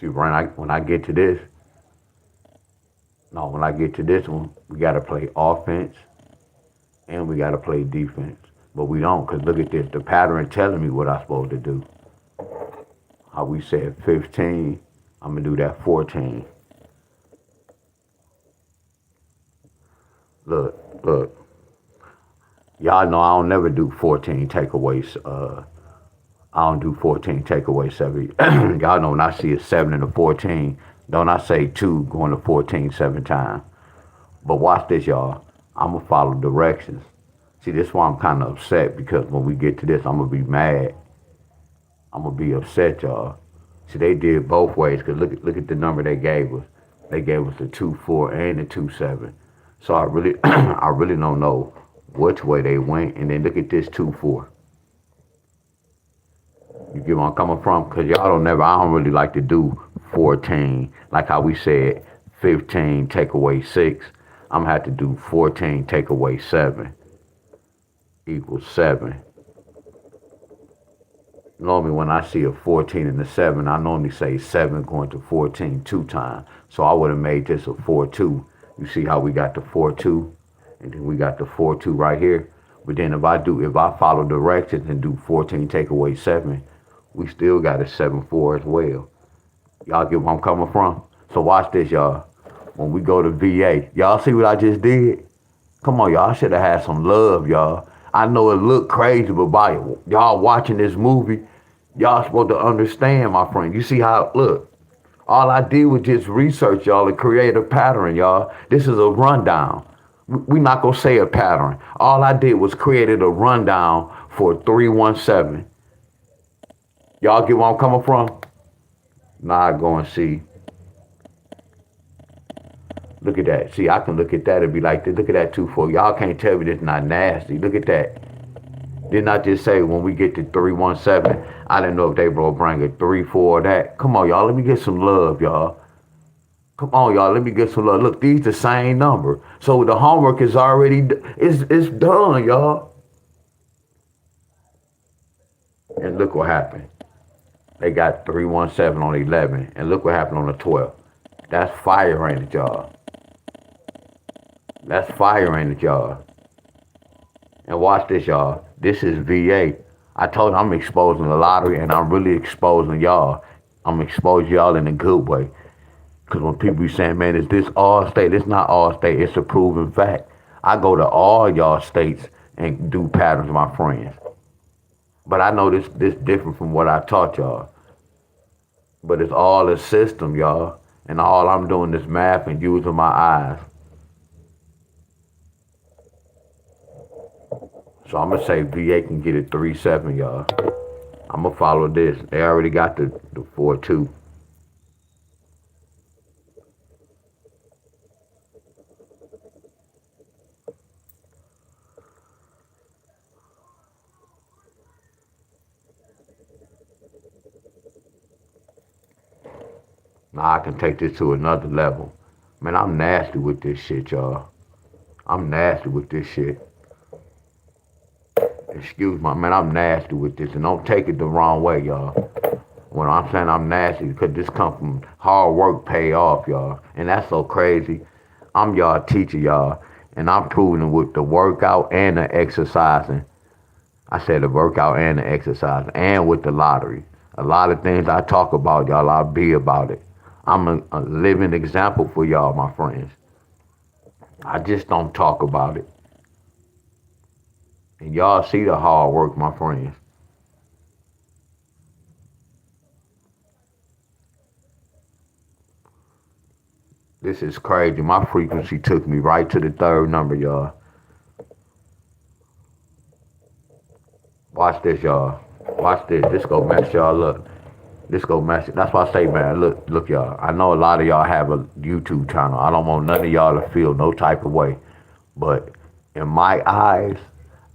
See, when I get to this, when I get to this one, we got to play offense and we got to play defense. But we don't, because look at this. The pattern telling me what I'm supposed to do. How we said 15, I'm going to do that 14. Look. Y'all know I don't never do 14 takeaways. I don't do 14 takeaway 7. Y'all know when I see a 7 and a 14, don't I say 2 going to 14 7 times. But watch this, y'all. I'm going to follow directions. See, this is why I'm kind of upset, because when we get to this, I'm going to be mad. I'm going to be upset, y'all. See, they did both ways, because look at the number they gave us. They gave us the 2-4 and the 2-7. So I really don't know which way they went. And then look at this 2-4. You get where I'm coming from? Because I don't really like to do 14. Like how we said 15 take away 6. I'm going to have to do 14 take away 7 equals 7. Normally when I see a 14 and a 7, I normally say 7 going to 14 2 times. So I would have made this a 4-2. You see how we got the 4-2? And then we got the 4-2 right here. But then if I follow directions and do 14 take away 7, we still got a 7-4 as well. Y'all get where I'm coming from? So watch this, y'all. When we go to VA, y'all see what I just did? Come on, y'all. I should have had some love, y'all. I know it looked crazy, but by y'all watching this movie, y'all supposed to understand, my friend. You see how it look? All I did was just research, y'all, and create a pattern, y'all. This is a rundown. We not gonna say a pattern. All I did was created a rundown for 317. Y'all get where I'm coming from? Now I go and see. Look at that. See, I can look at that and be like, look at that 2-4. Y'all can't tell me this not nasty. Look at that. Didn't I just say when we get to 317, I didn't know if they will bring a 3-4 or that. Come on, y'all. Let me get some love, y'all. Come on, y'all. Let me get some love. Look, these the same number. So the homework is already it's done, y'all. And look what happened. They got 317 on 11, and look what happened on the 12. That's fire, ain't it, y'all? That's fire, ain't it, y'all? And watch this, y'all. This is VA. I told you I'm exposing the lottery, and I'm really exposing y'all. I'm exposing y'all in a good way. Because when people be saying, man, is this all state? It's not all state. It's a proven fact. I go to all y'all states and do patterns, my friends. But I know this different from what I taught y'all. But it's all a system, y'all. And all I'm doing is math and using my eyes. So I'm going to say VA can get it 3-7, y'all. I'm going to follow this. They already got the 4-2. Now I can take this to another level. Man, I'm nasty with this shit, y'all. I'm nasty with this shit. Excuse my man, I'm nasty with this, and don't take it the wrong way, y'all. When I'm saying I'm nasty, because this come from hard work pay off, y'all, and that's so crazy. I'm y'all teacher, y'all, and I'm proving it with the workout and the exercising. I said the workout and the exercise, and with the lottery. A lot of things I talk about, y'all, I'll be about it. I'm a living example for y'all, my friends. I just don't talk about it. And y'all see the hard work, my friends. This is crazy. My frequency took me right to the third number, y'all. Watch this, y'all. Watch this. This go mess y'all up. This go mess it. That's why I say, man, look, y'all. I know a lot of y'all have a YouTube channel. I don't want none of y'all to feel no type of way. But in my eyes,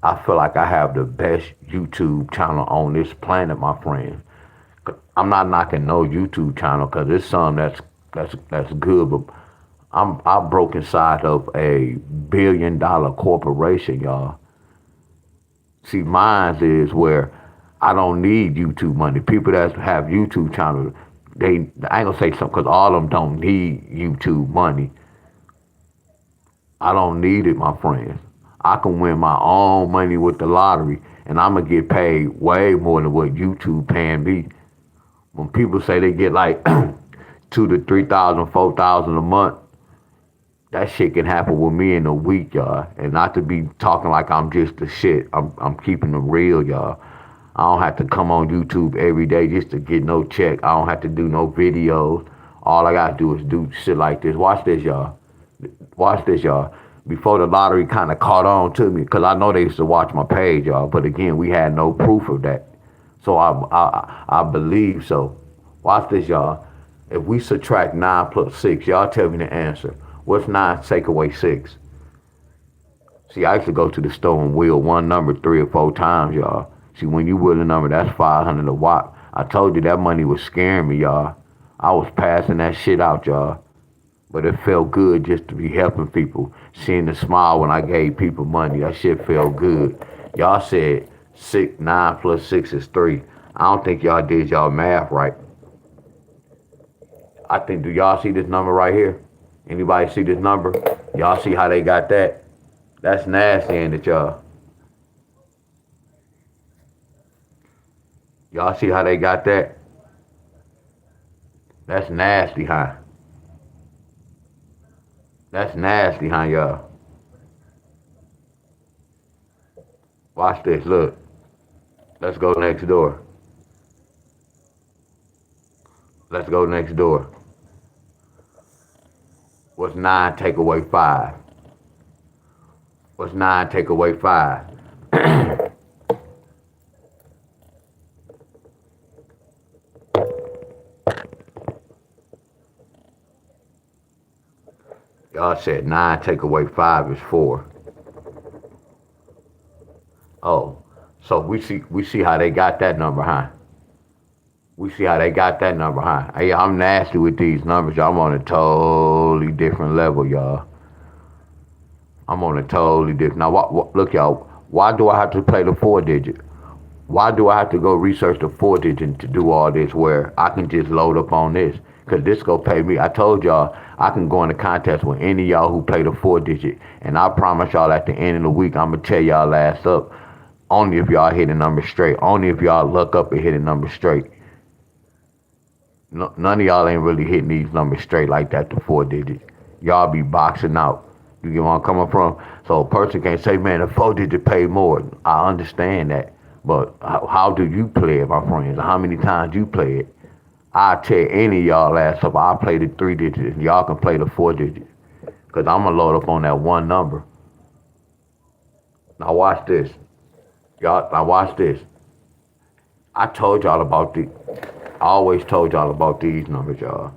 I feel like I have the best YouTube channel on this planet, my friends. I'm not knocking no YouTube channel because it's some that's good, but I broke inside of a $1 billion corporation, y'all. See, mine is where I don't need YouTube money. People that have YouTube channels, I ain't gonna say something because all of them don't need YouTube money. I don't need it, my friends. I can win my own money with the lottery, and I'm gonna get paid way more than what YouTube paying me. When people say they get like 2 to 3 thousand, 4,000 a month, that shit can happen with me in a week, y'all. And not to be talking like I'm just the shit. I'm keeping it real, y'all. I don't have to come on YouTube every day just to get no check. I don't have to do no videos. All I gotta do is do shit like this. Watch this, y'all. Watch this, y'all. Before the lottery kind of caught on to me, because I know they used to watch my page, y'all. But again, we had no proof of that. So I believe so. Watch this, y'all. If we subtract 9 plus 6, y'all tell me the answer. What's 9 take away 6? See, I used to go to the store and wheel one number 3 or 4 times, y'all. See, when you wheel a number, that's 500 a watt. I told you that money was scaring me, y'all. I was passing that shit out, y'all. But it felt good just to be helping people. Seeing the smile when I gave people money, that shit felt good. Y'all said 9 plus 6 is 3. I don't think y'all did y'all math right. I think, do y'all see this number right here? Anybody see this number? Y'all see how they got that? That's nasty, ain't it, y'all? Y'all see how they got that? That's nasty, huh? That's nasty, huh, y'all? Watch this, look. Let's go next door. Let's go next door. What's 9 take away 5? What's 9 take away 5? Y'all said 9 take away 5 is 4. Oh, so we see how they got that number, huh? We see how they got that number, huh? Hey, I'm nasty with these numbers, y'all. I'm on a totally different level, y'all. I'm on a totally different. Now, look, y'all. Why do I have to play the 4 digit? Why do I have to go research the 4 digit to do all this where I can just load up on this? Because this go pay me. I told y'all I can go in a contest with any of y'all who play the 4 digit. And I promise y'all at the end of the week, I'm going to tell y'all last up. Only if y'all hit a number straight. Only if y'all look up and hit a number straight. No, none of y'all ain't really hitting these numbers straight like that, the 4 digit. Y'all be boxing out. You get where I'm coming from? So a person can't say, man, the 4 digit pay more. I understand that. But how do you play it, my friends? How many times you play it? I tell any of y'all ass up, I'll play the 3 digits. Y'all can play the 4 digits. Because I'm going to load up on that one number. Now watch this. Now watch this. I told y'all about the. I always told y'all about these numbers, y'all.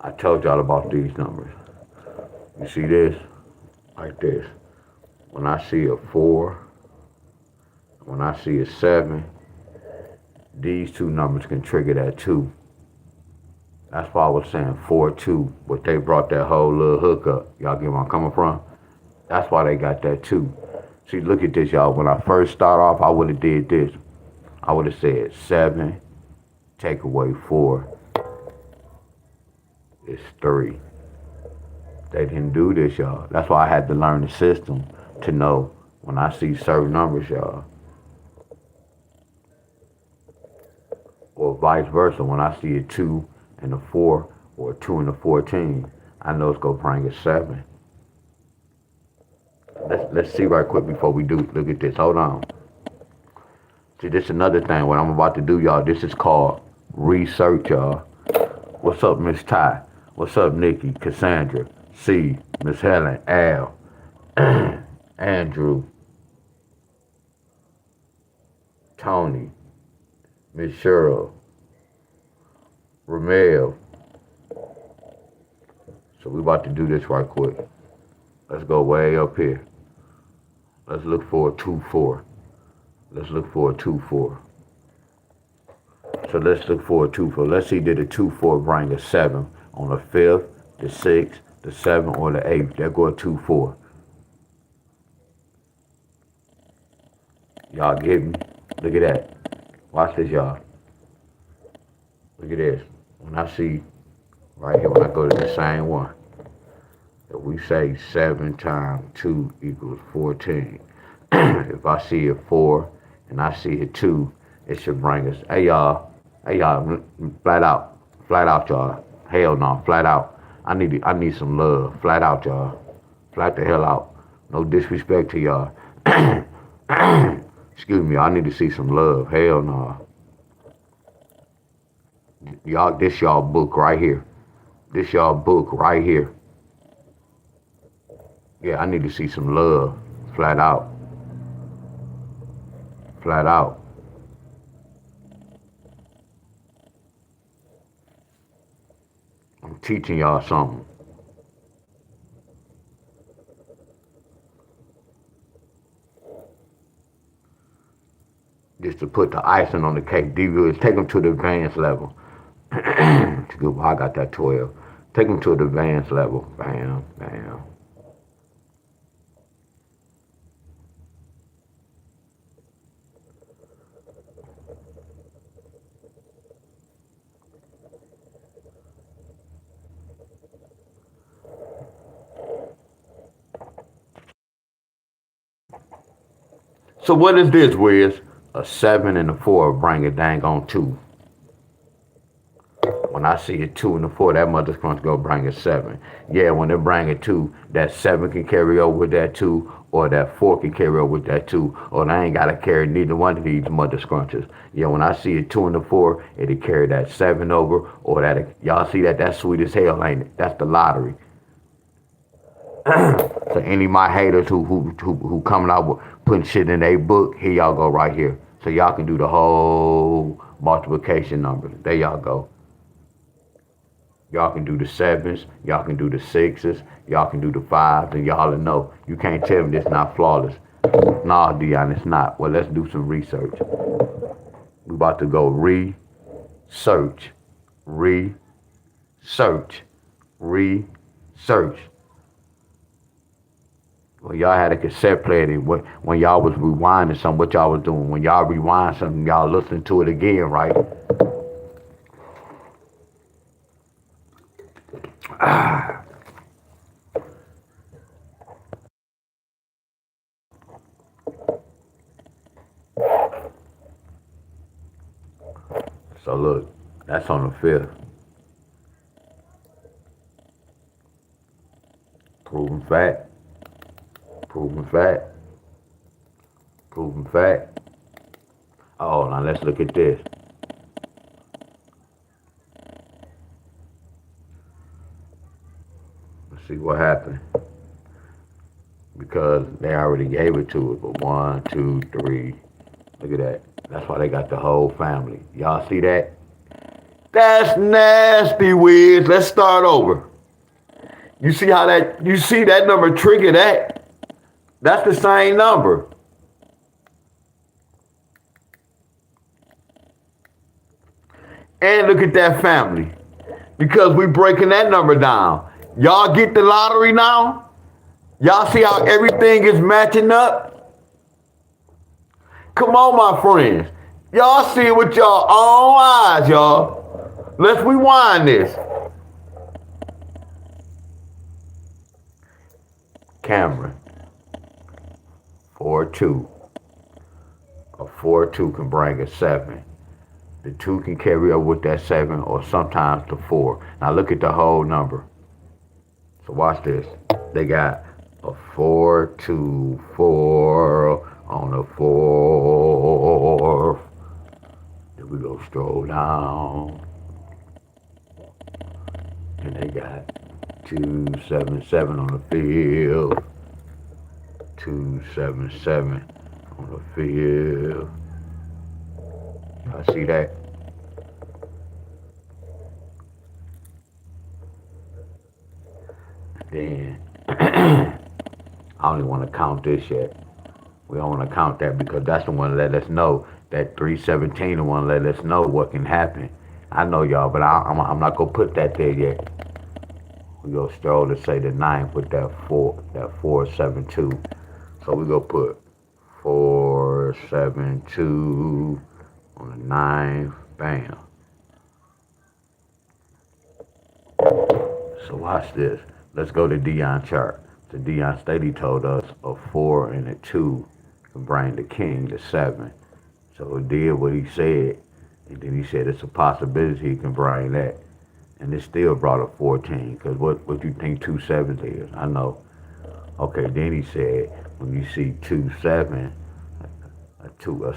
I told y'all about these numbers. You see this? Like this. When I see a 4, when I see a 7, these two numbers can trigger that 2. That's why I was saying 4-2, but they brought that whole little hook up. Y'all get where I'm coming from? That's why they got that 2. See, look at this, y'all. When I first start off, I would have did this. I would have said 7, take away 4, is 3. They didn't do this, y'all. That's why I had to learn the system to know when I see certain numbers, y'all. Or vice versa, when I see a 2 and a 4 or a 2 and a 14, I know it's going to bring a 7. Let's see right quick before we do. Look at this. Hold on. See, this is another thing. What I'm about to do, y'all, this is called research, y'all. What's up, Miss Ty? What's up, Nikki, Cassandra, C, Miss Helen, Al, Andrew, Tony, Miss Cheryl, Ramel. So we about to do this right quick. Let's go way up here. Let's look for a 2-4. Let's look for a 2-4. So let's look for a 2-4. Let's see, did a 2-4 bring a 7 on the 5th, the 6th, the 7th, or the 8th? There go a 2-4. Y'all get me? Look at that. Watch this, y'all. Look at this. When I see right here, when I go to the same one, if we say 7 times 2 equals 14. If I see a 4 and I see a 2, it should bring us. Hey y'all, flat out, y'all. Hell no, flat out. I need some love, flat out, y'all. Flat the hell out. No disrespect to y'all. Excuse me, I need to see some love. Hell no. Y'all, this y'all book right here. This y'all book right here. Yeah, I need to see some love. Flat out. Flat out. I'm teaching y'all something. Just to put the icing on the cake. D-Goods, take them to the advanced level. I got that 12. Take them to the advanced level. Bam, bam. So what is this, Wiz? A 7 and a 4 bring a dang on 2. When I see a 2 and a 4, that mother's going to go bring a 7. Yeah, when they bring a 2, that 7 can carry over with that 2, or that 4 can carry over with that 2, or they ain't got to carry neither one of these mother scrunches. Yeah, when I see a 2 and a 4, it'll carry that 7 over, or that, y'all see that? That's sweet as hell, ain't it? That's the lottery. So any of my haters who coming out putting shit in a book, here y'all go right here. So y'all can do the whole multiplication number. There y'all go. Y'all can do the sevens, y'all can do the sixes, y'all can do the fives, and y'all know. You can't tell me this not flawless. Nah, Deon, it's not. Well, let's do some research. We about to go research, research, research. When y'all had a cassette player, when y'all was rewinding something, what y'all was doing? When y'all rewind something, y'all listen to it again, right? So look, that's on the fifth. Proven fact, proven fact, proven fact. Oh, now let's look at this. Let's see what happened. Because they already gave it to it, but 1, 2, 3. Look at that. That's why they got the whole family. Y'all see that? That's nasty, Wiz. Let's start over. You see that number trigger that? That's the same number. And look at that family. Because we breaking that number down. Y'all get the lottery now? Y'all see how everything is matching up? Come on, my friends. Y'all see it with your own eyes, y'all. Let's rewind this. Cameron. 4-2. A 4-2 can bring a 7. The 2 can carry over with that 7 or sometimes the 4. Now look at the whole number. So watch this. They got a 4, 2, 4 on the 4th. Then we go stroll down. And they got 2, 7, 7 on the 5th. 2, 7, 7 on the 5th. Y'all see that? Then I don't even want to count this yet. We don't want to count that because that's the one that let us know that 317, the one let us know what can happen. I know y'all, but I'm not gonna put that there yet. We go stroll to say the 9th with that 472. So we go put 472 on the 9th. Bam. So watch this. Let's go to Deon chart. So Deon Staley told us a 4 and a 2 can bring the king to 7. So it did what he said. And then he said it's a possibility he can bring that. And it still brought a 14. Because what you think 2 sevens is? I know. Okay, then he said when you see 2 7, a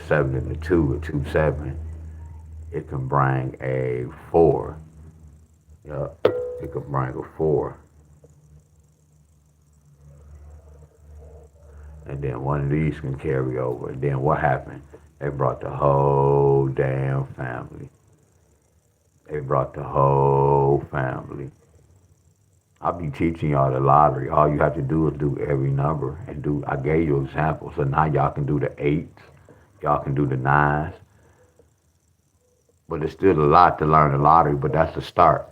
7 and a 2, a 2 7, it can bring a 4. Yup, it can bring a 4. And then one of these can carry over. And then what happened? They brought the whole damn family. They brought the whole family. I'll be teaching y'all the lottery. All you have to do is do every number and do. I gave you examples, so now y'all can do the 8s, y'all can do the 9s. But it's still a lot to learn the lottery, but that's the start.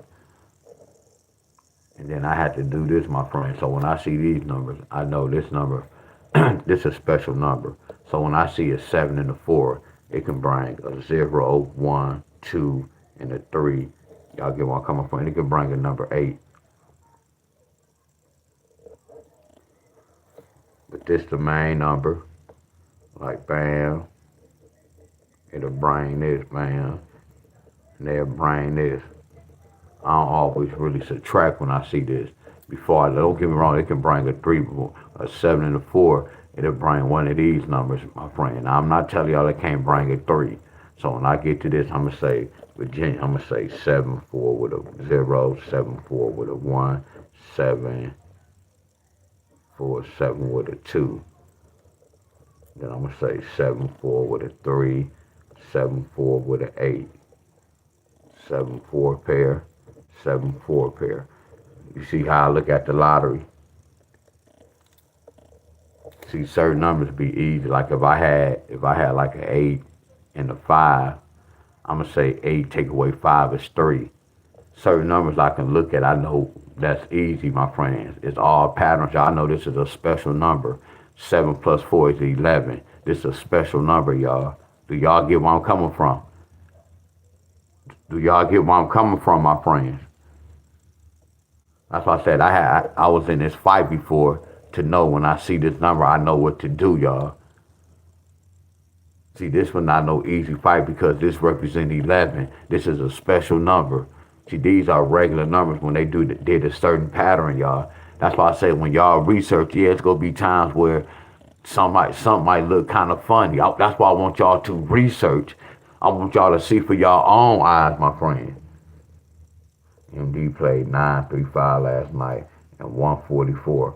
And then I had to do this, my friend. So when I see these numbers, I know this number, this is a special number. So when I see a 7 and a 4, it can bring a 0, 1, 2, and a 3. Y'all get where I'm coming from. And it can bring a number 8. But this the main number. Like bam. It'll bring this, bam. And they'll bring this. I don't always really subtract when I see this. Before, don't get me wrong, it can bring a 3, a 7 and a 4. It'll bring one of these numbers, my friend. Now, I'm not telling y'all it can't bring a 3. So when I get to this, I'm gonna say Virginia, I'm gonna say 7 4 with a 0, 7 4 with a 1, 7 4 7 with a 2. Then I'm gonna say 7-4 with a 3, 7-4 with an 8, 7-4 pair, 7-4 pair. You see how I look at the lottery? See, certain numbers be easy. Like if I had like an 8 and a 5, I'm gonna say 8 take away 5 is 3. Certain numbers I can look at, I know that's easy, my friends. It's all patterns. Y'all know this is a special number. 7 plus 4 is 11. This is a special number, y'all. Do y'all get where I'm coming from? Do y'all get where I'm coming from, my friends? That's why I said I was in this fight before to know when I see this number, I know what to do, y'all. See, this one not no easy fight because this represents 11. This is a special number. See, these are regular numbers when they did a certain pattern, y'all. That's why I say when y'all research, yeah, it's gonna be times where something might look kind of funny. That's why I want y'all to research. I want y'all to see for y'all own eyes, my friend. MD played 9-3-5 last night and 144.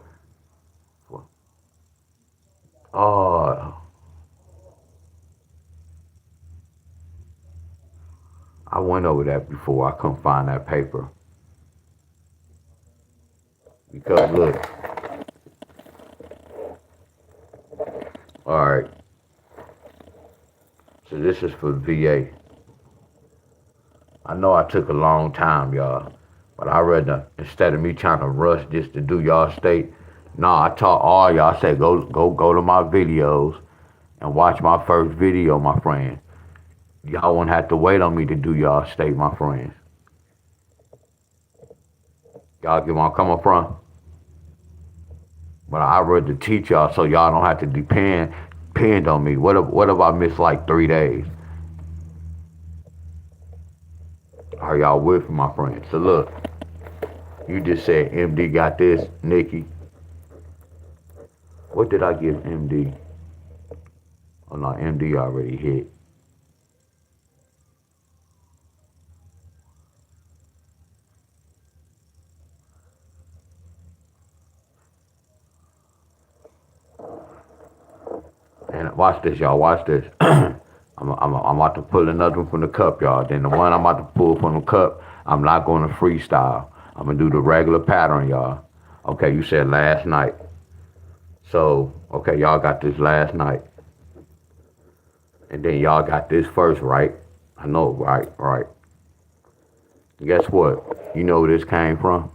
Oh, I went over that before. I couldn't find that paper. Because look, all right. So this is for VA. I know I took a long time, y'all, but I rather instead of me trying to rush this to do y'all state, nah, I taught all y'all. I said go to my videos and watch my first video, my friend. Y'all won't have to wait on me to do y'all state, my friends. Y'all get where I'm coming from? But I rather teach y'all so y'all don't have to depend on me. What if I miss like 3 days? Are y'all with me, my friends? So look, you just said MD got this, Nikki. What did I give MD? Oh no, MD already hit. And watch this, y'all. Watch this. I'm about to pull another one from the cup, y'all. Then the one I'm about to pull from the cup, I'm not going to freestyle. I'm gonna do the regular pattern, y'all. Okay, you said last night. So, okay, y'all got this last night. And then y'all got this first, right? I know, right. Guess what? You know where this came from?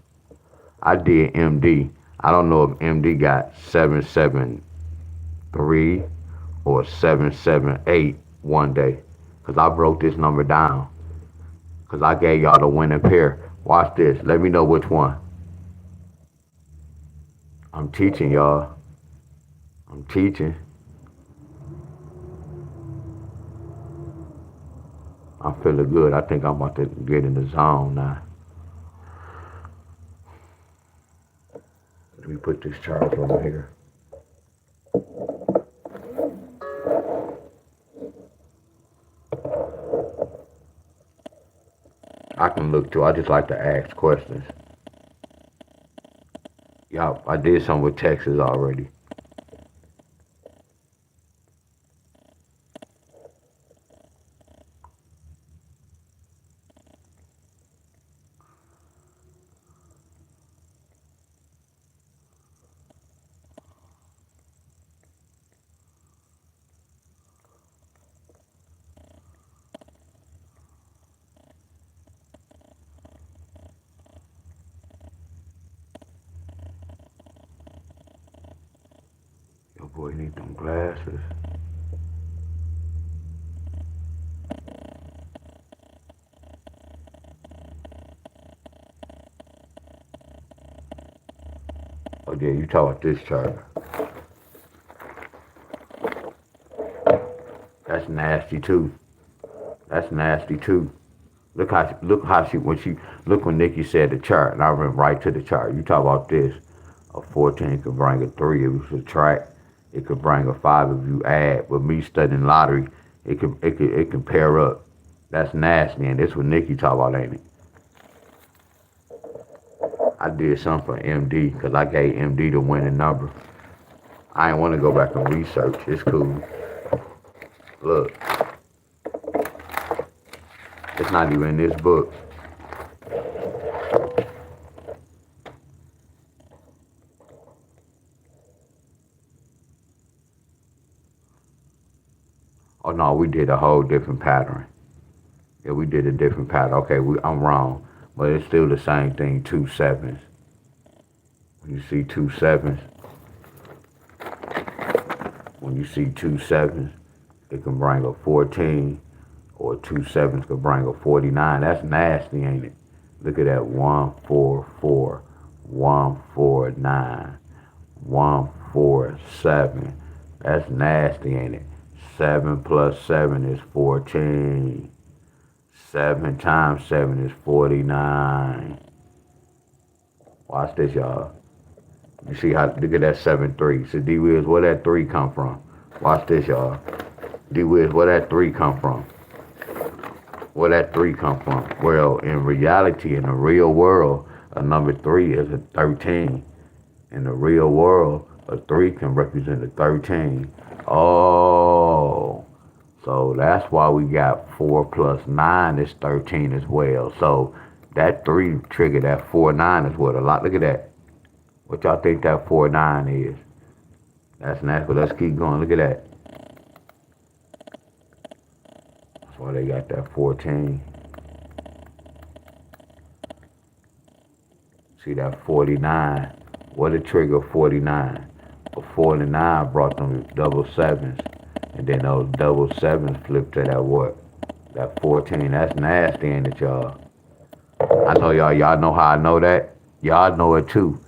I did MD. I don't know if MD got 773 or 778 one day. Because I broke this number down. Because I gave y'all the winning pair. Watch this. Let me know which one. I'm teaching y'all. I'm teaching. I'm feeling good. I think I'm about to get in the zone now. Let me put this charger over here. I can look too. I just like to ask questions. Y'all, I did some with Texas already. Your boy need them glasses. Oh yeah, you talk about this chart. That's nasty too. That's nasty too. Look when Nikki said the chart, and I went right to the chart. You talk about this. A 14 could bring a 3 if you subtract. It could bring a 5 if you add. With me studying lottery, it can pair up. That's nasty, and this what Nikki talk about, ain't it? I did something for MD because I gave MD the winning number. I ain't want to go back and research. It's cool. Look, it's not even in this book. Oh no, we did a whole different pattern. Yeah, we did a different pattern. Okay, I'm wrong, but it's still the same thing. 2 sevens. When you see 2 sevens, when you see 2 sevens, it can bring a 14, or 2 sevens could bring a 49. That's nasty, ain't it? Look at that 144, 149, 147. That's nasty, ain't it? 7 plus 7 is 14. 7 times 7 is 49. Watch this, y'all. You see how, look at that 7-3. So D-Wiz, where that 3 come from? Watch this, y'all. D-Wiz, where that 3 come from? Where that 3 come from? Well, in reality, in the real world, a number 3 is a 13. In the real world, a 3 can represent a 13. Oh, so that's why we got 4 plus 9 is 13 as well. So that 3 triggered that 4-9 as well. A lot. Look at that. What y'all think that 4-9 is? That's natural. Let's keep going. Look at that. That's why they got that 14. See that 49. What a trigger 49. A 49 brought them double sevens. And then those double sevens flipped to that what? That 14. That's nasty, ain't it, y'all? I know y'all know how I know that? Y'all know it too.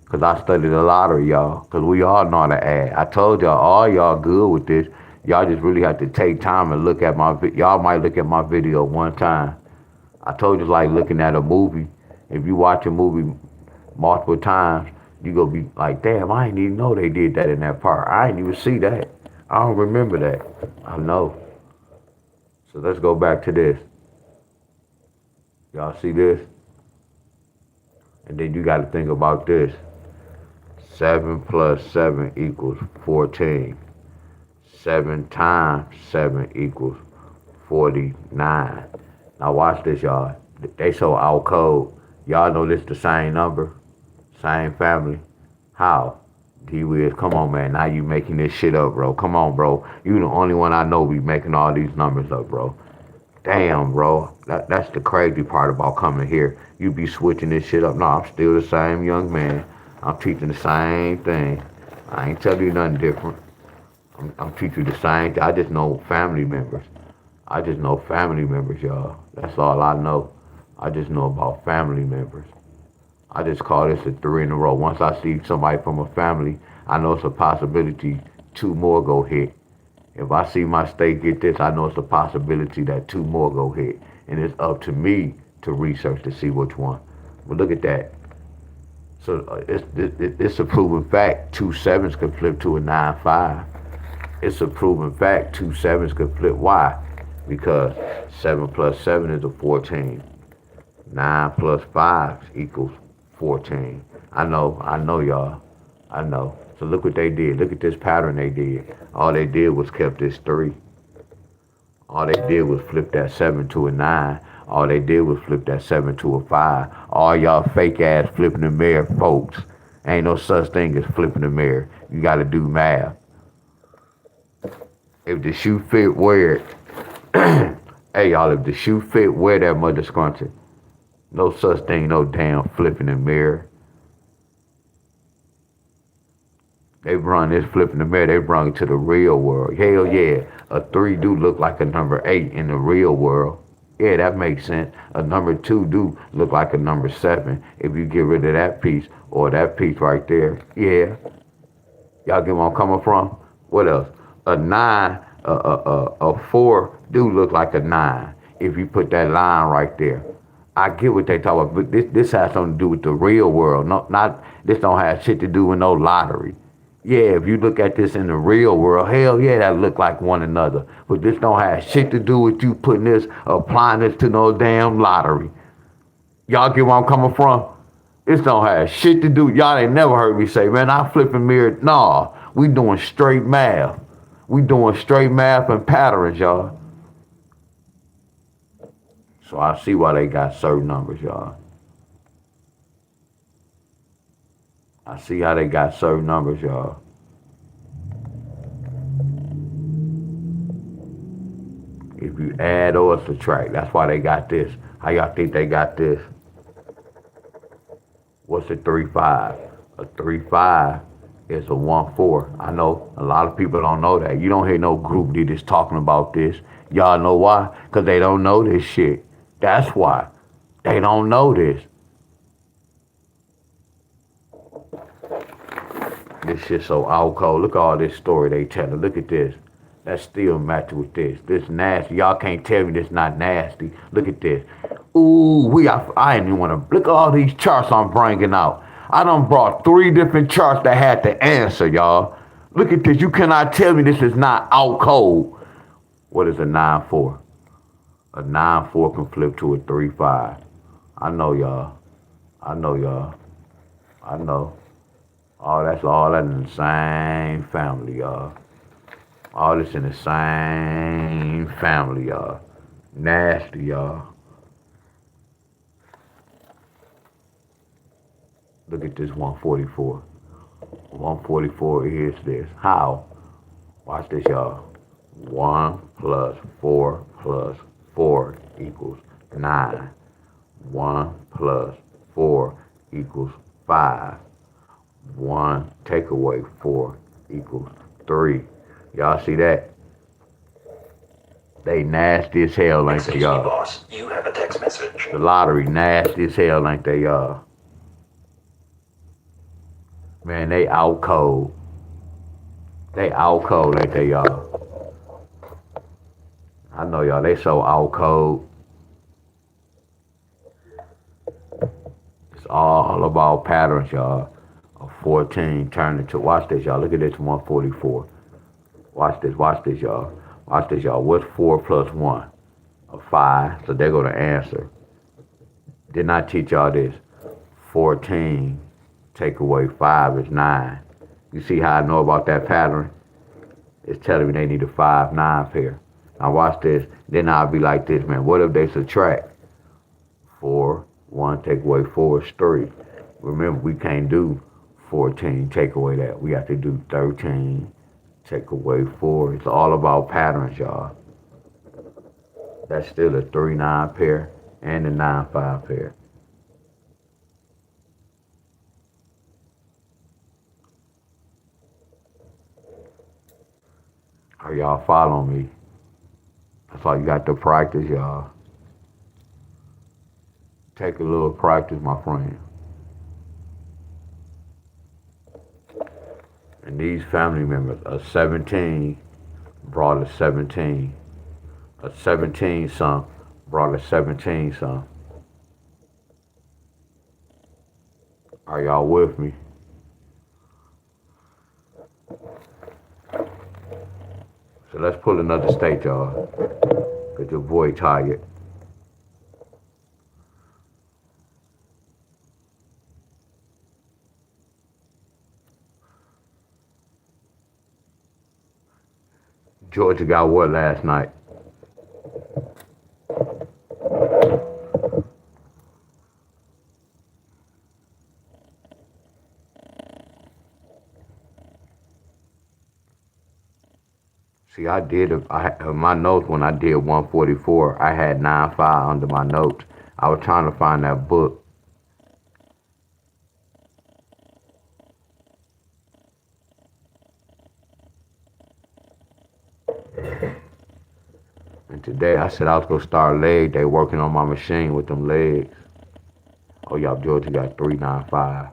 Cause I studied the lottery, y'all. Cause we all know how to add. I told y'all, all y'all good with this. Y'all just really have to take time and look at y'all might look at my video one time. I told you it's like looking at a movie. If you watch a movie multiple times, you gonna be like, damn, I didn't even know they did that in that part. I didn't even see that. I don't remember that. I know. So let's go back to this. Y'all see this? And then you gotta think about this. 7 plus 7 equals 14. 7 times 7 equals 49. Now watch this, y'all. They show our code. Y'all know this the same number, same family. How? D-Wiz, come on, man. Now you making this shit up, bro. Come on, bro. You the only one I know be making all these numbers up, bro. Damn, bro. That's the crazy part about coming here. You be switching this shit up. No, I'm still the same young man. I'm teaching the same thing. I ain't telling you nothing different. I'm teaching you the same thing. I just know family members. I just know family members, y'all. That's all I know. I just know about family members. I just call this a 3 in a row. Once I see somebody from a family, I know it's a possibility 2 more go hit. If I see my state get this, I know it's a possibility that 2 more go hit. And it's up to me to research to see which one. But look at that. So it's a proven fact 2 sevens could flip to a 9-5. It's a proven fact 2 sevens could flip. Why? Because 7 plus 7 is a 14. 9 plus 5 equals 14. I know, y'all. I know. So look what they did. Look at this pattern they did. All they did was kept this 3. All they did was flip that 7 to a 9. All they did was flip that 7 to a 5. All y'all fake ass flipping the mirror folks. Ain't no such thing as flipping the mirror. You gotta do math. If the shoe fit, wear it. Hey y'all, if the shoe fit, wear that mother scrunchie. No such thing, no damn flipping the mirror. They brung this flipping the mirror, they brung it to the real world. Hell yeah, a 3 do look like a number 8 in the real world. Yeah, that makes sense. A number 2 do look like a number 7 if you get rid of that piece or that piece right there. Yeah. Y'all get where I'm coming from? What else? A 9, a 4 do look like a 9 if you put that line right there. I get what they talk about, but this has something to do with the real world. No, not this don't have shit to do with no lottery. Yeah, if you look at this in the real world, hell yeah, that look like one another. But this don't have shit to do with you putting this, applying this to no damn lottery. Y'all get where I'm coming from? This don't have shit to do. Y'all ain't never heard me say, man, I flipping mirror. Nah, We doing straight math. We doing straight math and patterns, y'all. So I see why they got certain numbers, y'all. I see how they got certain numbers, y'all. If you add or subtract, that's why they got this. How y'all think they got this? What's a 3-5? A 3-5 is a 1-4. I know a lot of people don't know that. You don't hear no group leaders talking about this. Y'all know why? Because they don't know this shit. That's why. They don't know this. This shit so out cold. Look at all this story they telling. Look at this. That still matches with this. This nasty. Y'all can't tell me this not nasty. Look at this. Ooh, I ain't even want to. Look at all these charts I'm bringing out. I done brought 3 different charts that had the answer, y'all. Look at this. You cannot tell me this is not out cold. What is a 9-4? A 9-4 can flip to a 3-5. I know, y'all. I know, y'all. I know. That's all that in the same family, y'all. All this in the same family, y'all. Nasty, y'all. Look at this 144. 144 is this. How? Watch this, y'all. 1 plus 4 plus 4 equals 9. 1 plus 4 equals 5. 1 take away 4 equals 3. Y'all see that? They nasty as hell, ain't they, y'all? Boss, you have a text message. The lottery nasty as hell, ain't they, y'all? Man, they out cold. They out cold, ain't they, y'all? I know, y'all. They so out cold. It's all about patterns, y'all. A 14 turned into, watch this, y'all. Look at this 144. Watch this, y'all. Watch this, y'all. What's 4 plus 1? A 5. So they go to answer. Didn't I teach y'all this? 14 take away 5 is 9. You see how I know about that pattern? It's telling me they need a 5-9 pair. Now watch this. Then I'll be like this, man. What if they subtract? 4, 1 take away 4 is 3. Remember, we can't do 14 take away that. We have to do 13 take away 4. It's all about patterns, y'all. That's still a 3-9 pair and a 9-5 pair. Are y'all following me? That's all you got to practice, y'all. Take a little practice, my friend. And these family members, a 17 brought a 17. A 17 son brought a 17 son. Are y'all with me? So let's pull another state, y'all. Cause your boy tired. Georgia got what last night? See, my notes when I did 144, I had 9-5 under my notes. I was trying to find that book. And today I said I was gonna start leg day working on my machine with them legs. Oh, y'all, Georgia got 395.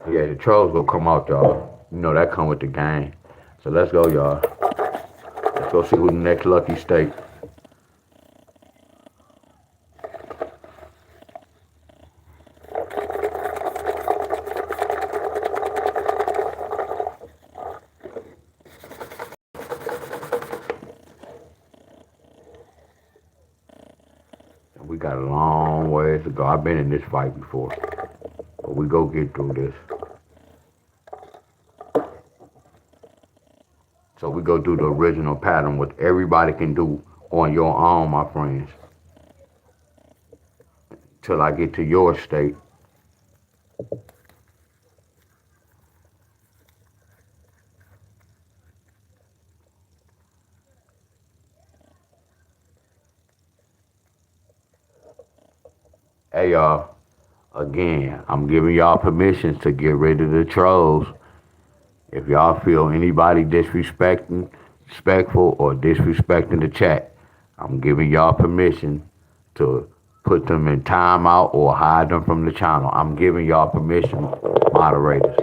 Yeah, the trolls will come out, y'all. You know that come with the game. So let's go, y'all. Let's go see who the next lucky state. And we got a long ways to go. I've been in this fight before, but we go get through this. So we go do the original pattern, what everybody can do on your own, my friends. Till I get to your state. Hey, y'all. Again, I'm giving y'all permissions to get rid of the trolls. If y'all feel anybody disrespectful or disrespecting the chat, I'm giving y'all permission to put them in timeout or hide them from the channel. I'm giving y'all permission, moderators.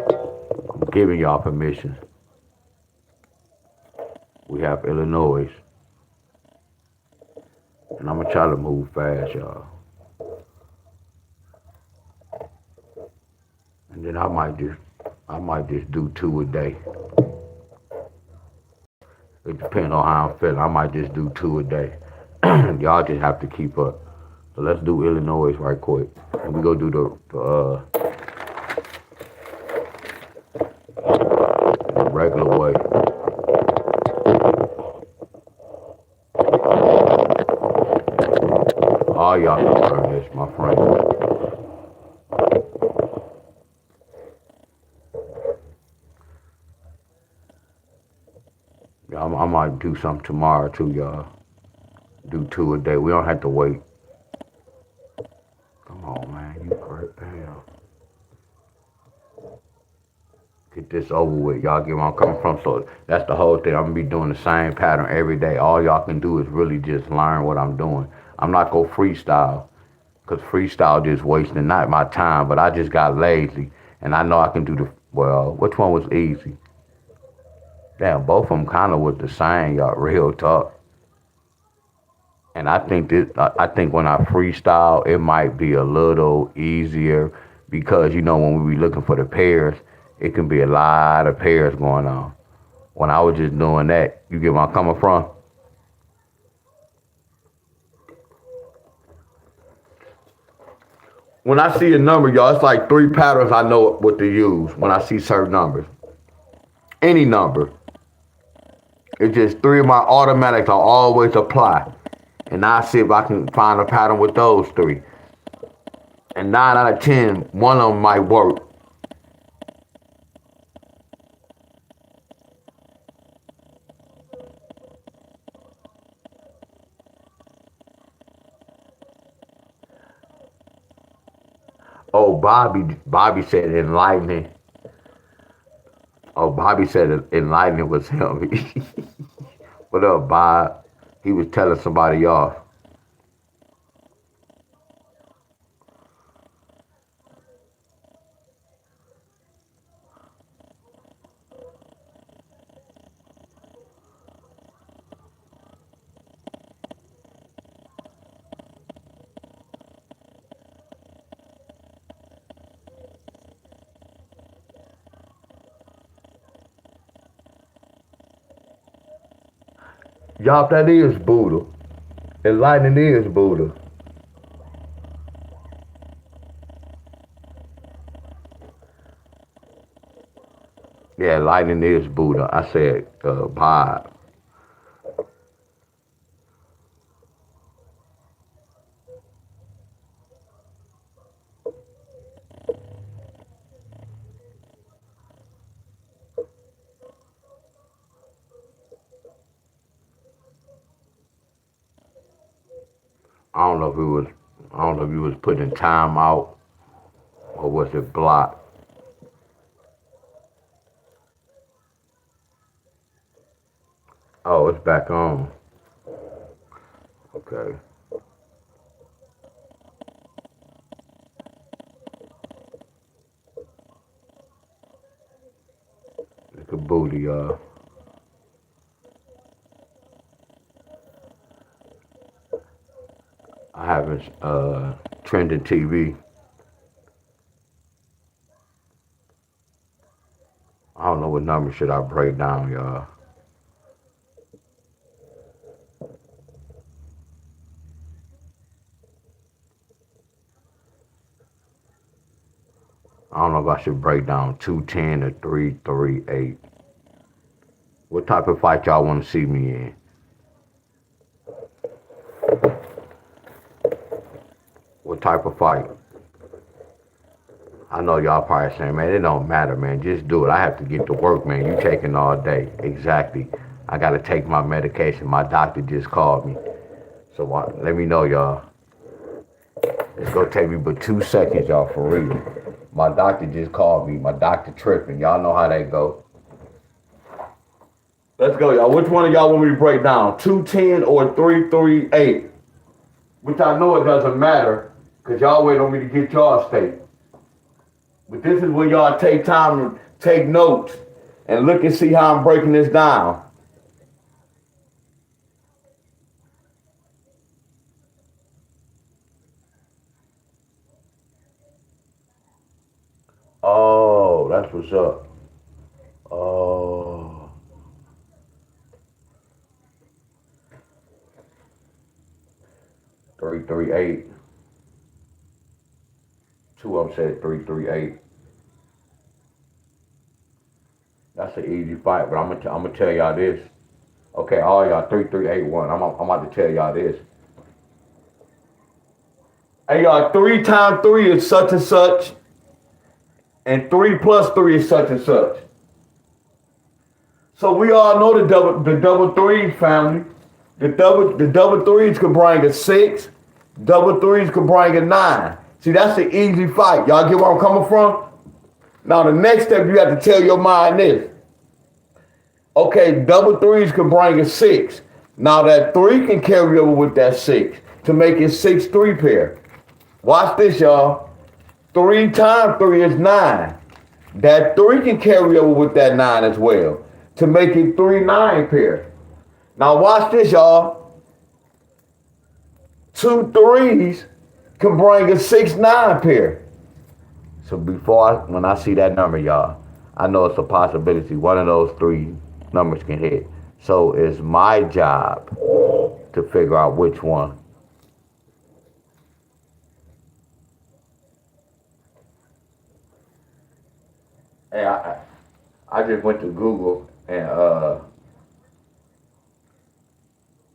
I'm giving y'all permission. We have Illinois, and I'm gonna try to move fast, y'all. And then I might just do 2 a day. It depends on how I'm feeling. I might just do 2 a day. Y'all just have to keep up. So let's do Illinois right quick. And we go do the regular way. All y'all can learn this, my friend. Yeah, I might do something tomorrow too, y'all. Do 2 a day. We don't have to wait. Come on, man. You great hell. Get this over with. Y'all get where I'm coming from. So that's the whole thing. I'm gonna be doing the same pattern every day. All y'all can do is really just learn what I'm doing. I'm not gonna freestyle, cause freestyle just wasting not my time. But I just got lazy, and I know I can do the well. Which one was easy? Damn, both of them kind of was the same, y'all. Real talk. And I think when I freestyle, it might be a little easier because you know when we be looking for the pairs, it can be a lot of pairs going on. When I was just doing that, you get where I'm coming from. When I see a number, y'all, it's like 3 patterns I know what to use when I see certain numbers. Any number, it's just 3 of my automatics I always apply, and I see if I can find a pattern with those 3. And 9 out of 10, one of them might work. Oh, Bobby said enlightening. Oh, Bobby said enlightening was him. What up, Bob? He was telling somebody off. Y'all, that is Buddha. Enlightening is Buddha. Yeah, enlightening is Buddha. I said Bob. I don't know if it was. I don't know if he was putting time out or was it blocked. Oh, it's back on. Okay. booty, y'all. I haven't trending TV. I don't know what number should I break down, y'all. I don't know if I should break down 210 or 338. What type of fight y'all want to see me in? What type of fight? I know y'all probably saying, man, it don't matter, man. Just do it. I have to get to work, man. You taking all day. Exactly. I got to take my medication. My doctor just called me. So let me know, y'all. It's going to take me but 2 seconds, y'all, for real. My doctor just called me. My doctor tripping. Y'all know how that go. Let's go, y'all. Which one of y'all want me to break down? 210 or 338? Which I know it doesn't matter, because y'all wait on me to get y'all state. But this is where y'all take time to take notes and look and see how I'm breaking this down. Oh, that's what's up. Oh. 338. Two of them said 338. That's an easy fight, but I'm gonna tell y'all this. Okay, all y'all 3381. I'm about to tell y'all this. Hey y'all, 3 times 3 is such and such, and 3 plus 3 is such and such. So we all know the double threes family. The double threes could bring a 6. Double threes could bring a 9. See, that's an easy fight. Y'all get where I'm coming from? Now the next step you have to tell your mind this. Okay, double threes can bring a 6. Now that 3 can carry over with that 6 to make it 6 3 pair. Watch this, y'all. 3 times 3 is 9. That 3 can carry over with that 9 as well to make it 3 9 pair. Now watch this, y'all. 2 3s can bring a 6 9 pair. So when I see that number, y'all, I know it's a possibility one of those 3 numbers can hit. So it's my job to figure out which one. Hey, I just went to Google and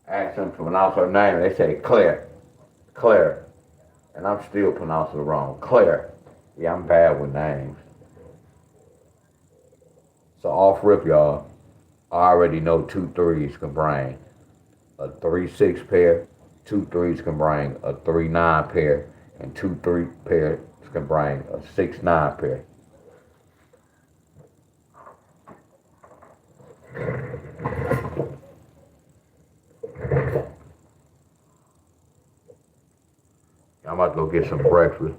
asked them to pronounce her name. They say Claire. Claire. And I'm still pronouncing it wrong. Claire. Yeah, I'm bad with names. So off rip, y'all, I already know 2 3s can bring a 3 6 pair. 2 3s can bring a 3 9 pair. And 2 3 pairs can bring a 6 9 pair. I'm about to go get some breakfast.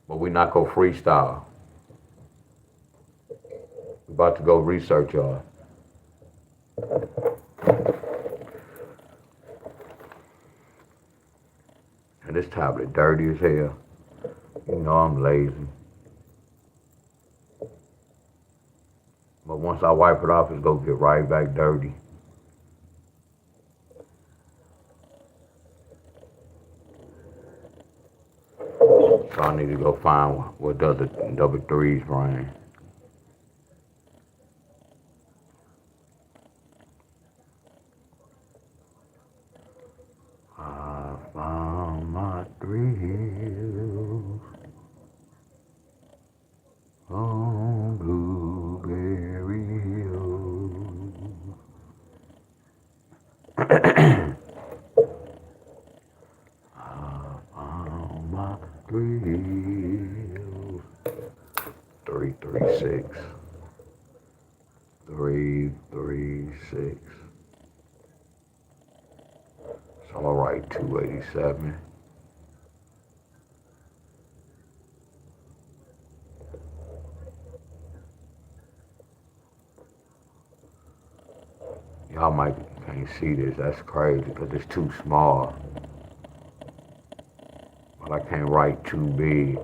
But we not go freestyle. We about to go research, y'all. And this tablet dirty as hell. You know I'm lazy. But once I wipe it off, it's gonna get right back dirty. So I need to go find what does the double threes bring. I found my thrills on Blueberry Hill. I found my thrills. 336. 336. So I'm gonna write 287. Y'all might can't see this. That's crazy because it's too small. But I can't write too big.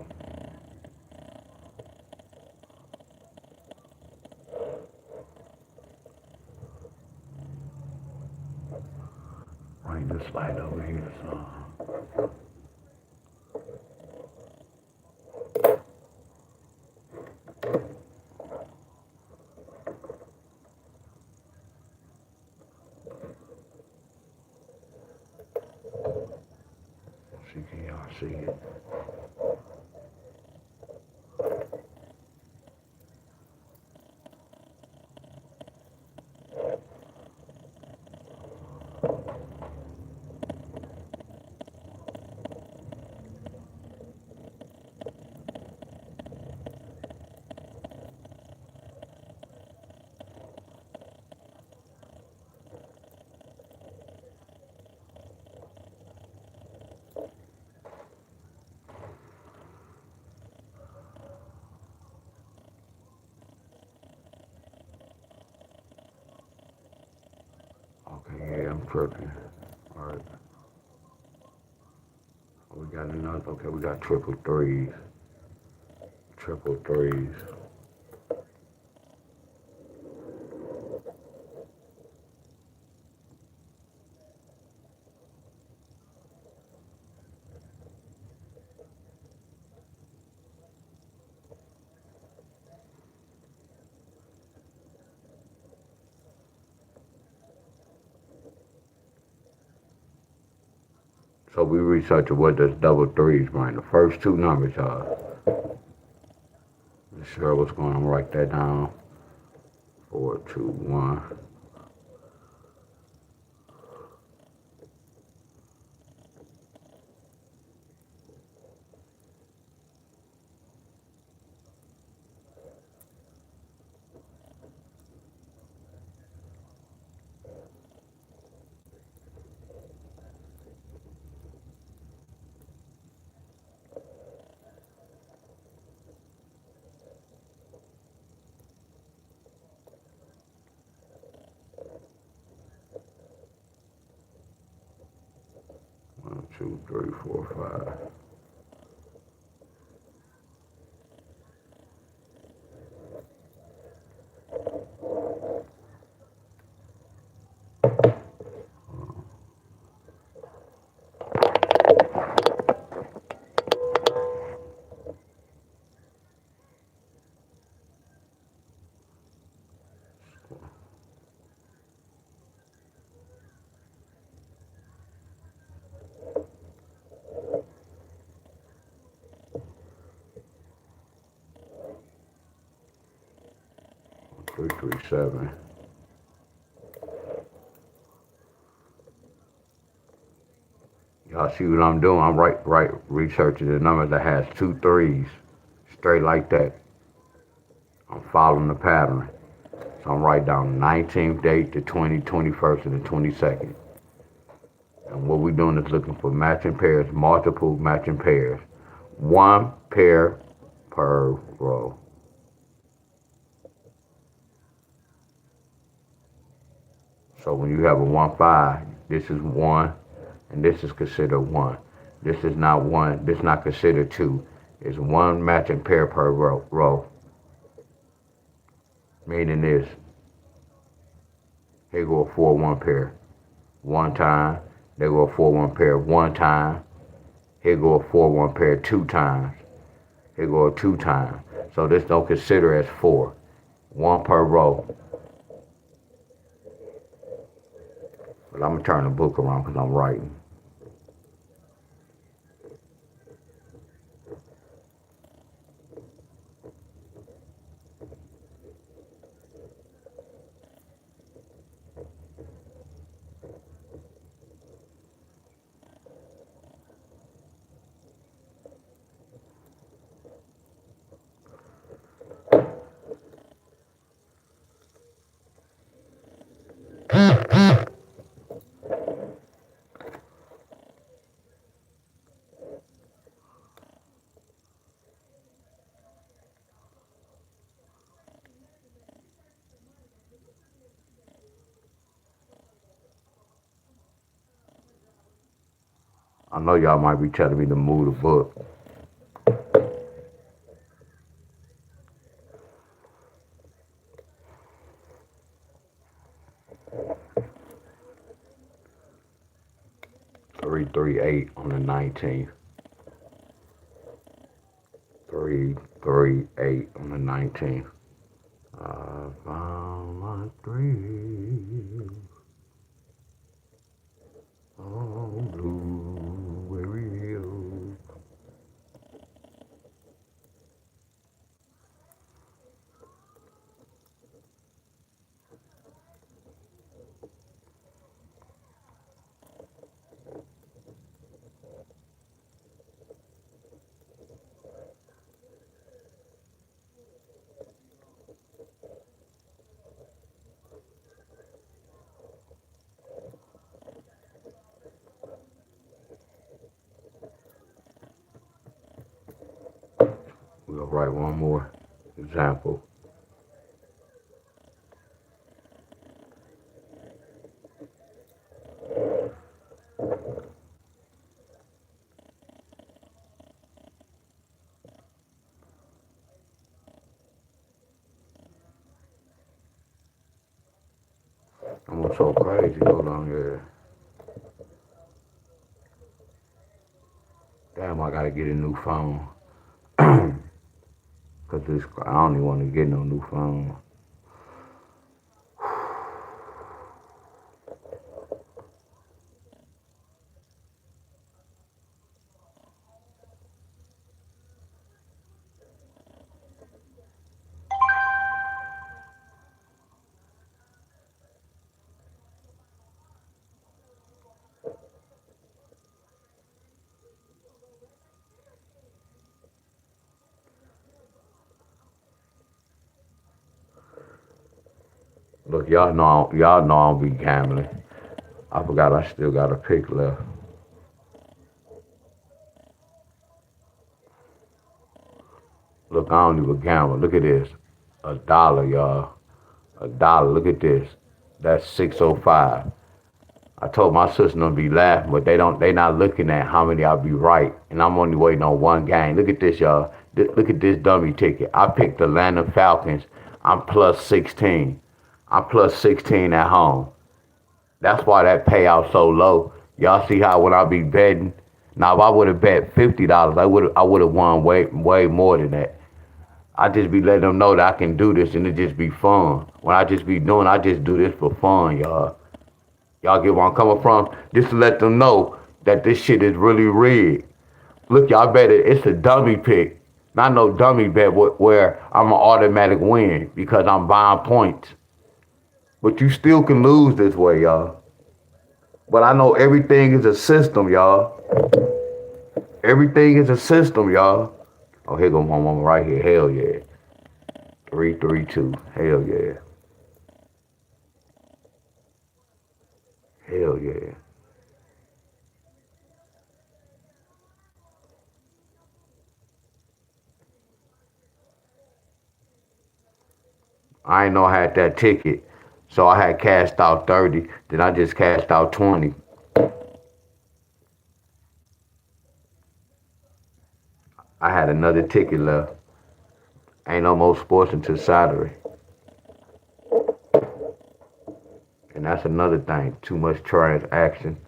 Bring this light over here, so. See, can y'all see it? Okay, yeah, I'm tripping. Alright. We got another, okay, we got triple threes. Triple threes. So we researched what does double threes mean. The first two numbers, y'all. Sure what's going on, write that down. 421. 1, 2, 3, 4, 5. Three, 7. Y'all see what I'm doing? I'm right researching the number that has 2 threes. Straight like that. I'm following the pattern. So I'm writing down the 19th date, the 20th, 21st, and the 22nd. And what we're doing is looking for matching pairs, multiple matching pairs. One pair per row. So when you have a 1, 5, this is 1, and this is considered 1. This is not 1, this is not considered 2. It's 1 matching pair per row. Meaning this, here go a 4, 1 pair. 1 time. There go a 4, 1 pair 1 time. Here go a 4, 1 pair 2 times. Here go a 2 times. So this don't consider as 4. 1 per row. But I'm gonna turn the book around because I'm writing. I know y'all might be telling me to move the book. Three, 3, 8 on the 19th. 3, 3, 8 on the 19th. I found my dream on Blueberry Hill. We'll write one more example. I'm so crazy. Hold on here. Damn, I gotta get a new phone. Cause this, I don't even want to get no new phone. Look, y'all know I don't be gambling. I forgot I still got a pick left. Look, I don't even gamble. Look at this. $1, y'all. $1. Look at this. That's 605. I told my sister to be laughing, but they not looking at how many I'll be right. And I'm only waiting on one game. Look at this, y'all. Look at this dummy ticket. I picked the Atlanta Falcons. I'm plus 16. I'm plus 16 at home. That's why that payout so low. Y'all see how when I be betting? Now if I would have bet $50, I would have won way more than that. I just be letting them know that I can do this and it just be fun. When I just be doing, I just do this for fun, y'all. Y'all get where I'm coming from? Just to let them know that this shit is really rigged. Look, y'all bet it's a dummy pick. Not no dummy bet where I'm an automatic win because I'm buying points. But you still can lose this way, y'all. But I know everything is a system, y'all. Everything is a system, y'all. Oh, here go my mama right here. Hell yeah. 332. Hell yeah. Hell yeah. I ain't know I had that ticket. So I had cashed out 30. Then I just cashed out 20. I had another ticket left. Ain't no more sports until Saturday. And that's another thing. Too much transaction.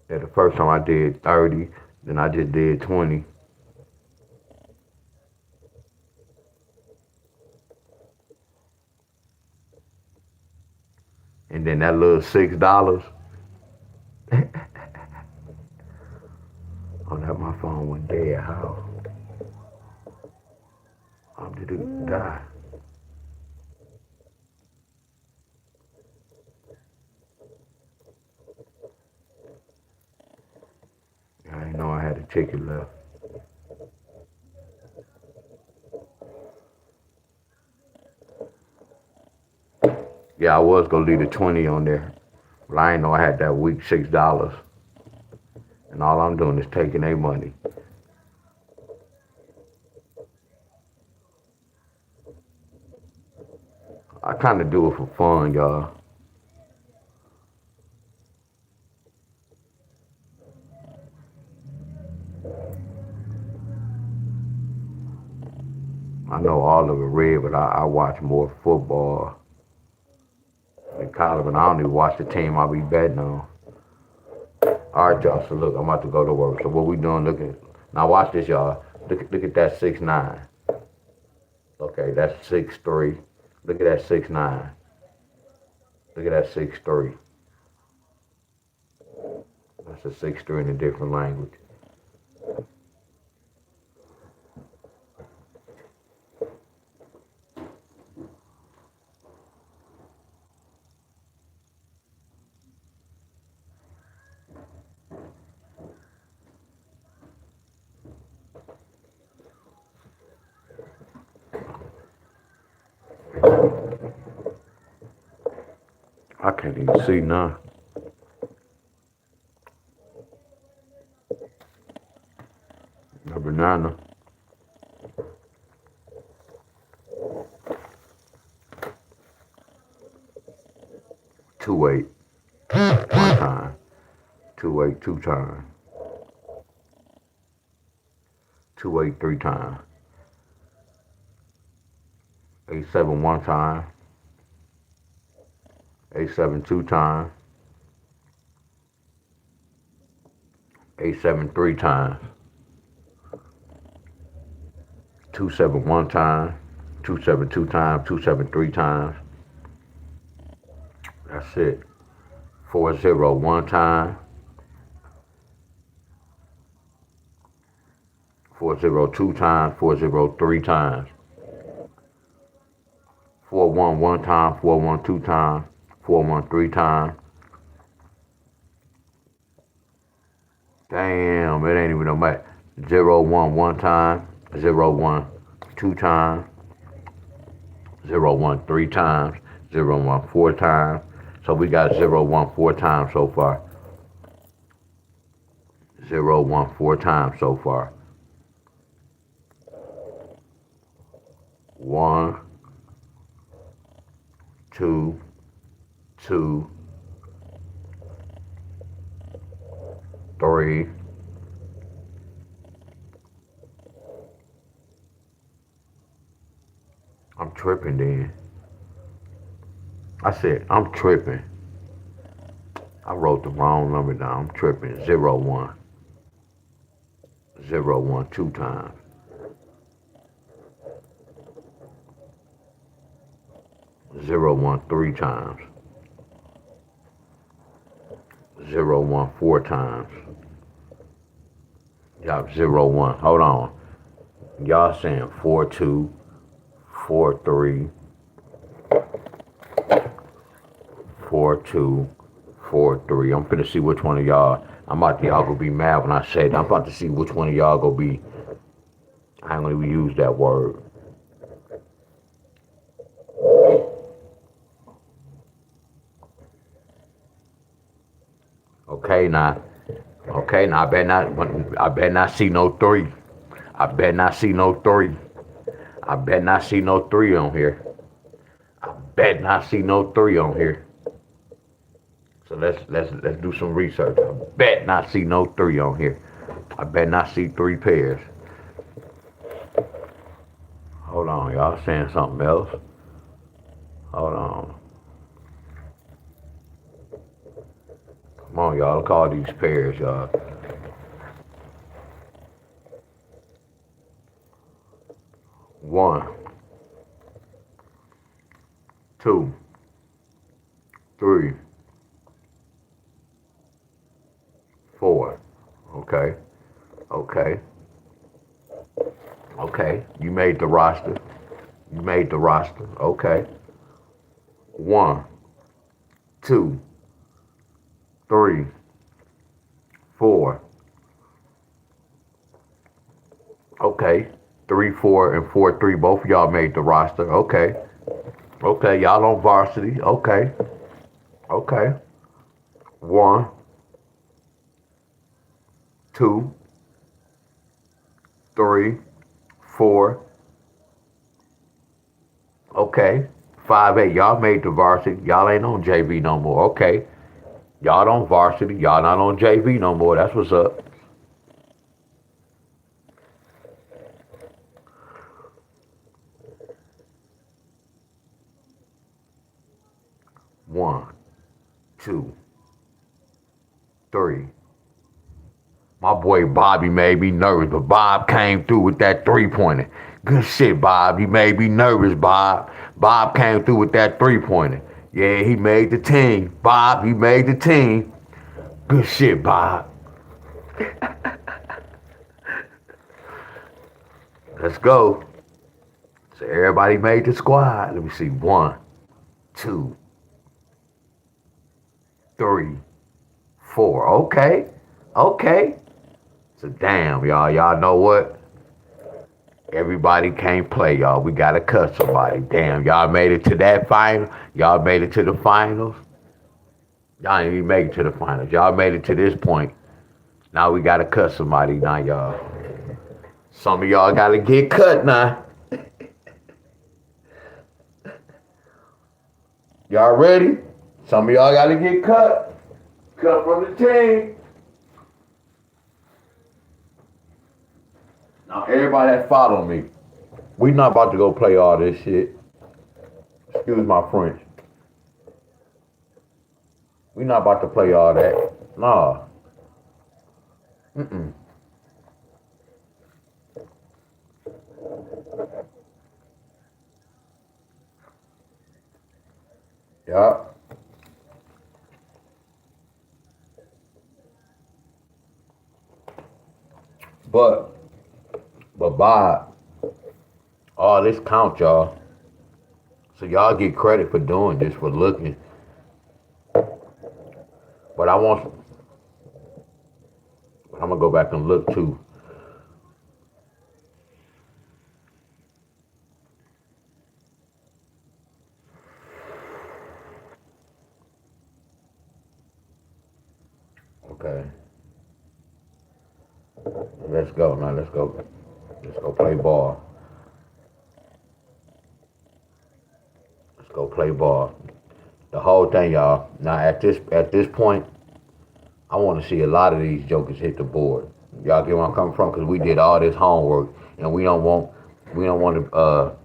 Yeah, the first time I did 30, then I just did 20. And then that little $6. Oh, that my phone went dead. How? How did it die? I didn't know I had a ticket left. Yeah, I was gonna leave the 20 on there. But I didn't know I had that week $6. And all I'm doing is taking their money. I kinda do it for fun, y'all. I know all of it red, but I watch more football than college, and I don't even watch the team I be betting on. All right, y'all. So look, I'm about to go to work. So what we doing? Now watch this, y'all. Look at that 6'9". Okay, that's 6'3". Look at that 6'9". Look at that 6'3". That's a 6'3" in a different language. I can't even see none. A banana. 2-8. One time. 2-8 two times. 2-8 three times. 8-7 one time. 8-7 two times. 8-7 three times. 2-7 one time. 2-7 two times. 2-7 three times. That's it. 4-0 one time. 4-0 two times. 4-0 three times. 4-1 one time. 4-1 two times. 4-1 three times. Damn, it ain't even no matter. 0-1 one time. 0-1 two times. 0-1 three times. 0-1 four times. So we got 0-1 four times so far. 0-1 four times so far. 1, 2, 2, 3. I'm tripping then. I said, I'm tripping. I wrote the wrong number down. I'm tripping. 0-1. 0-1 two times. 0-1 three times. 0-1 four times. Y'all 0-1. Hold on. Y'all saying 4-2, 4-3, 4-2, 4-3. I'm finna see which one of y'all. Y'all gonna be mad when I say that. I'm about to see which one of y'all gonna be. I ain't gonna even use that word. Okay, now. Okay, now I better not see no 3. I better not see no 3. I better not see no 3 on here. I better not see no 3 on here. So let's do some research. I bet not see no 3 on here. I bet not see 3 pairs. Hold on, y'all saying something else. Hold on. Come on, y'all. Look at all these pairs, y'all. 1, 2, 3, 4. Okay. Okay. Okay. You made the roster. You made the roster. Okay. 1, 2, 3, 4. Okay. 3, 4, and 4, 3. Both of y'all made the roster. Okay. Okay. Y'all on varsity. Okay. Okay. 1, 2, 3, 4. Okay. 5-8. Y'all made the varsity. Y'all ain't on JV no more. Okay. Y'all on varsity. Y'all not on JV no more. That's what's up. 1, 2, 3. My boy Bobby made me nervous, but Bob came through with that three-pointer. Good shit, Bob. You made me nervous, Bob. Bob came through with that three-pointer. Yeah, he made the team. Bob, he made the team. Good shit, Bob. Let's go. So everybody made the squad. Let me see. 1, 2, 3, 4. Okay. Okay. So damn, y'all. Y'all know what? Everybody can't play, y'all. We gotta cut somebody. Damn, y'all made it to that final. Y'all made it to the finals. Y'all ain't even make it to the finals. Y'all made it to this point. Now we gotta cut somebody now, y'all. Some of y'all gotta get cut now. Y'all ready? Some of y'all gotta get cut. Cut from the team. Now everybody that follow me, we not about to go play all this shit. Excuse my French. We not about to play all that. Nah. Mm-mm. Yeah. But Bob, all this count, y'all. So y'all get credit for doing this, for looking. But I'm gonna go back and look too. Okay. Let's go now. Let's go. Let's go play ball. Let's go play ball. The whole thing, y'all. Now at this point, I want to see a lot of these jokers hit the board. Y'all get where I'm coming from? Because we did all this homework, and we don't want to.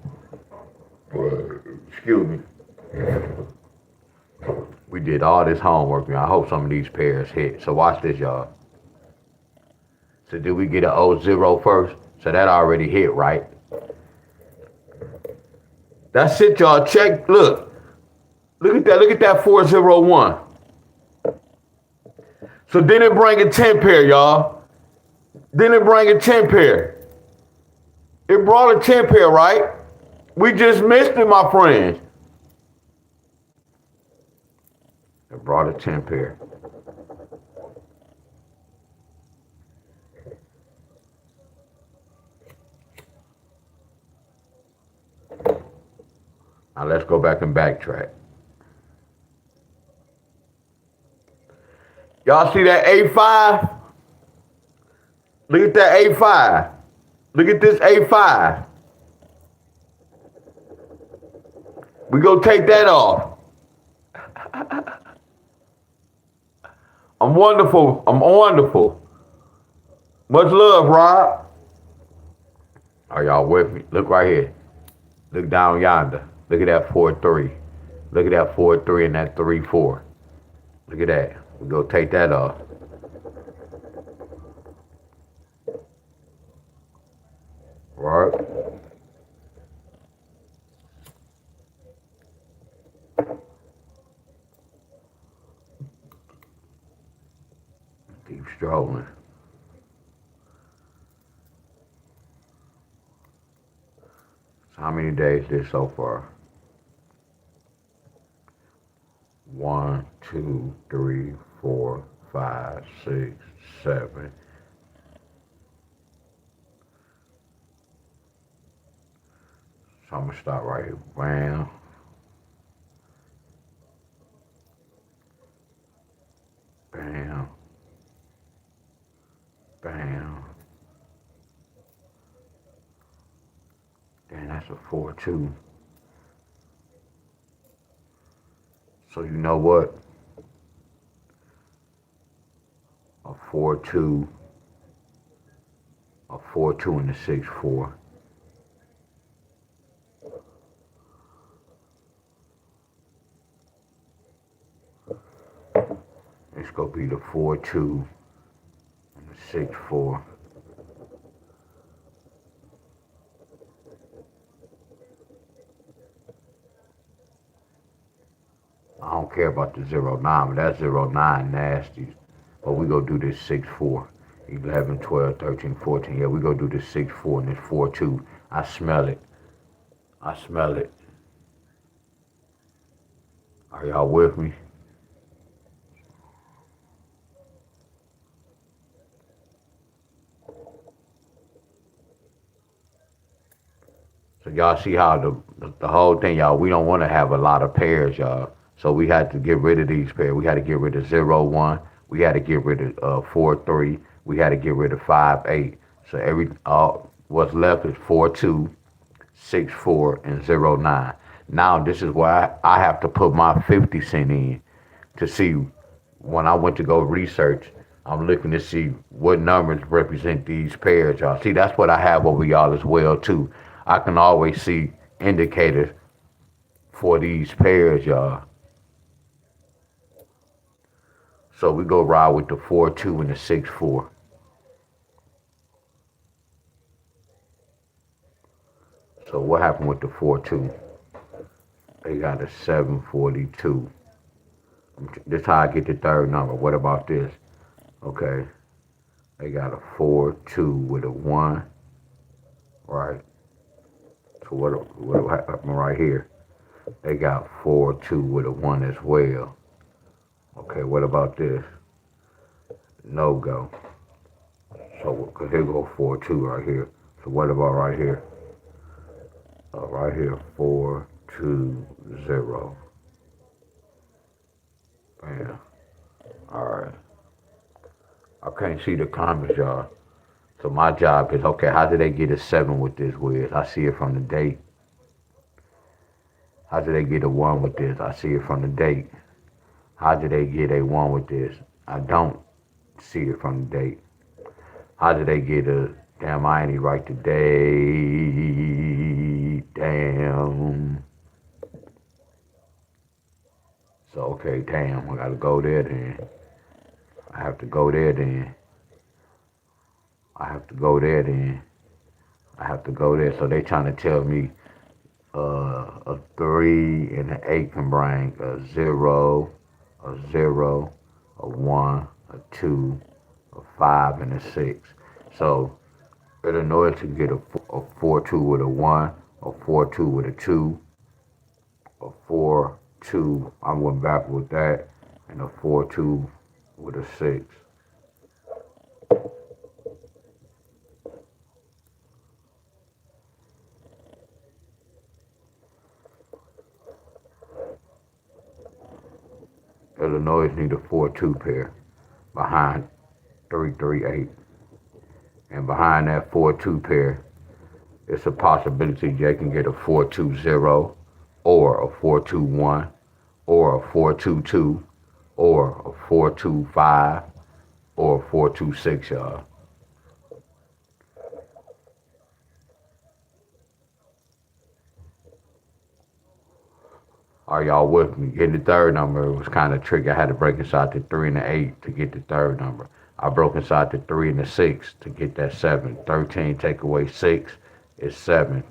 Excuse me. We did all this homework, man. I hope some of these pairs hit. So watch this, y'all. So did we get an 0-0 first? So that already hit, right? That's it, y'all. Check. Look. Look at that. Look at that 4-0-1. So then it bring a 10 pair, y'all. Then it bring a 10 pair. It brought a 10 pair, right? We just missed it, my friends. It brought a 10 pair. Now let's go back and backtrack. Y'all see that A5? Look at that A5. Look at this A5. We go take that off. I'm wonderful. I'm wonderful. Much love, Rob. Are y'all with me? Look right here. Look down yonder. Look at that 4-3. Look at that 4-3 and that 3-4. Look at that. We go take that off. Right. Keep strolling. So how many days this so far? 1, 2, 3, 4, 5, 6, 7. So I'm gonna start right here. Bam. Bam. Bam. Then that's a 4-2. So you know what? A 4-2. A 4-2 and a 6-4. This gonna be the 4-2 and the 6-4. I don't care about the 0-9, but that 0-9 nasty. But we gonna do this 6-4. 11, 12, 13, 14. Yeah, we gonna do this 6-4 and this 4-2. I smell it. I smell it. Are y'all with me? So y'all see how the whole thing, y'all, we don't want to have a lot of pairs, y'all. So we had to get rid of these pairs. We had to get rid of 0-1. We had to get rid of 4-3. We had to get rid of 5-8. So what's left is 4-2, 6-4, and 0-9. Now this is where I have to put my 50 cent in to see when I went to go research. I'm looking to see what numbers represent these pairs, y'all. See, that's what I have over y'all as well too. I can always see indicators for these pairs, y'all. So we go ride with the 4-2 and the 6-4. So what happened with the 4-2? They got a 742. This is how I get the third number. What about this? Okay. They got a 4-2 with a 1. Right. So what happened right here? They got 4-2 with a 1 as well. Okay, what about this? No go. So, cause here go 4-2 right here. So what about right here? Right here, 4-2-0. Bam. Alright. I can't see the comments, y'all. So my job is, okay, how did they get a 7 with this, Wiz? I see it from the date. How did they get a 1 with this? I see it from the date. How did they get a 1 with this? I don't see it from the date. How did they get a, damn, I ain't even write the date, damn. So, okay, damn, I gotta go there then. I have to go there then. I have to go there then. I have to go there. So they trying to tell me a 3 and an 8 can bring a 0, a 0, a 1, a 2, a 5, and a 6. So Illinois to get a 4-2 with a 1, a 4-2 with a 2, a 4-2, I went back with that, and a 4-2 with a 6. Illinois need a 4-2 pair behind 3-3-8. And behind that 4-2 pair, it's a possibility they can get a 4-2-0 or a 4-2-1 or a 4-2-2 or a 4-2-5 or a 4-2-6, y'all. Are y'all with me? Getting the third number was kind of tricky. I had to break inside the 3 and the 8 to get the third number. I broke inside the 3 and the 6 to get that 7. 13 take away 6 is 7.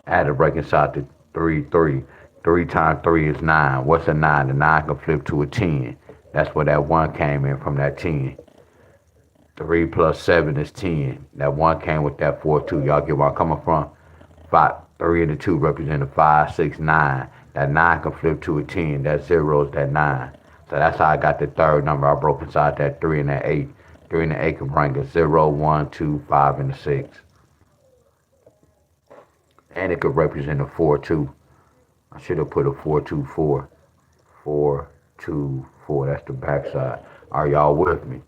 I had to break inside the 3, 3. 3 times 3 is 9. What's a 9? The 9 can flip to a 10. That's where that 1 came in from that 10. 3 plus 7 is 10. That 1 came with that 4-2. Y'all get where I'm coming from? 3 and the 2 represent a 5, 6, 9. That 9 can flip to a 10. That 0 is that 9. So that's how I got the third number. I broke inside that 3 and that 8. 3 and the 8 can bring a 0, 1, 2, 5, and a 6. And it could represent a 4-2. I should have put a 4-2-4. 4-2-4. That's the backside. Are y'all with me?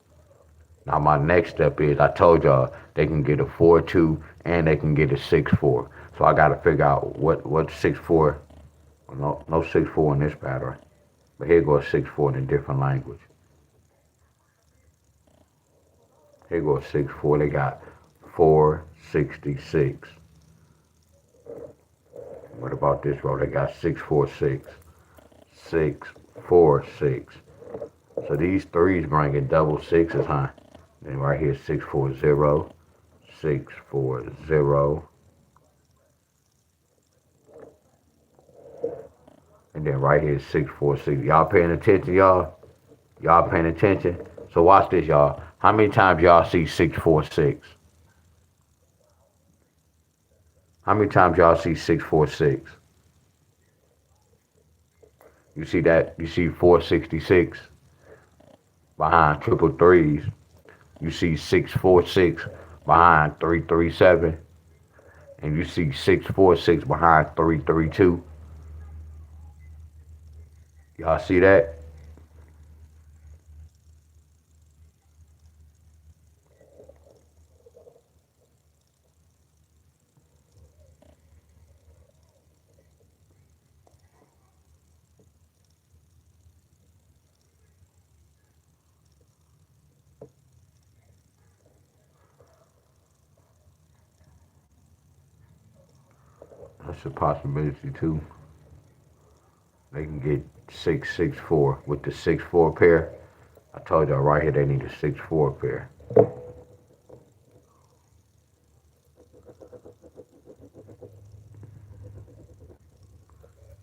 Now my next step is, I told y'all they can get a 4-2 and they can get a 6-4. So I got to figure out what 6-4. No 6-4 in this pattern. But here goes 6-4 in a different language. Here goes 6-4. They got 4-66. What about this row? They got 6-4-6. 6-4-6. So these threes bringing double sixes, huh? And right here, 640, 640. And then right here, 646. Y'all paying attention, y'all? Y'all paying attention? So watch this, y'all. How many times y'all see 646? How many times y'all see 646? You see that? You see 466 behind triple threes. You see 646 behind 337. And you see 646 behind 332. Y'all see that? That's a possibility too. They can get 664 with the 6-4 pair. I told y'all right here they need a 6-4 pair.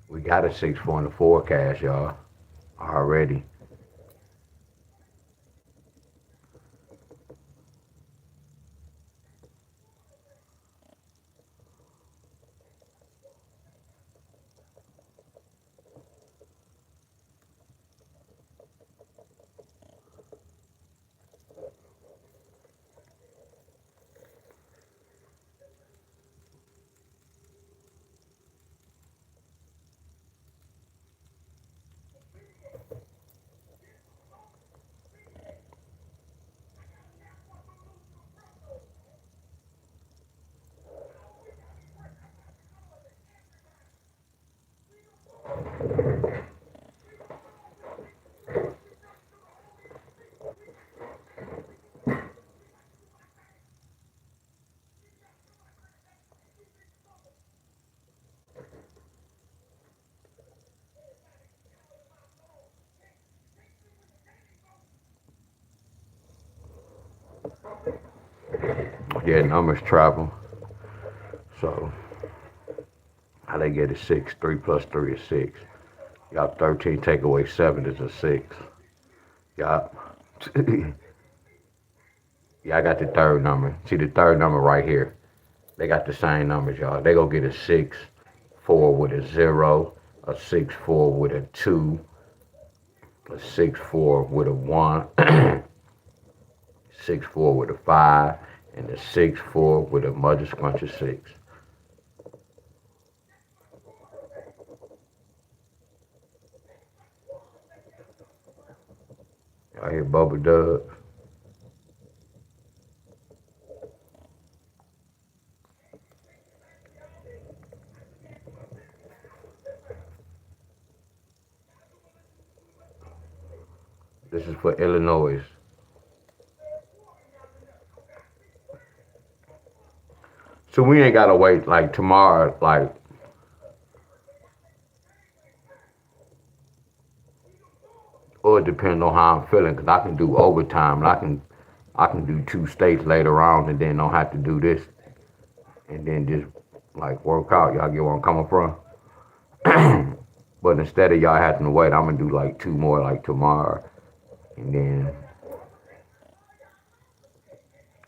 We got a 6-4 in the forecast, y'all, already. Yeah, numbers travel. So how they get a 6? 3 plus 3 is 6. Y'all 13 take away 7 is a 6. Y'all yeah, I got the third number. See the third number right here. They got the same numbers, y'all. They gonna get a 6-4 with a 0, a 6-4 with a 2, a 6-4 with a 1, 6-4 with a 5, and a 6-4 with a mother scrunch of 6. Y'all hear Bubba Dub? This is for Illinois. So we ain't gotta wait like tomorrow, like or it depends on how I'm feeling, cause I can do overtime. And I can do 2 states later on, and then don't have to do this, and then just like work out. Y'all get where I'm coming from? But instead of y'all having to wait, I'm gonna do like 2 more like tomorrow, and then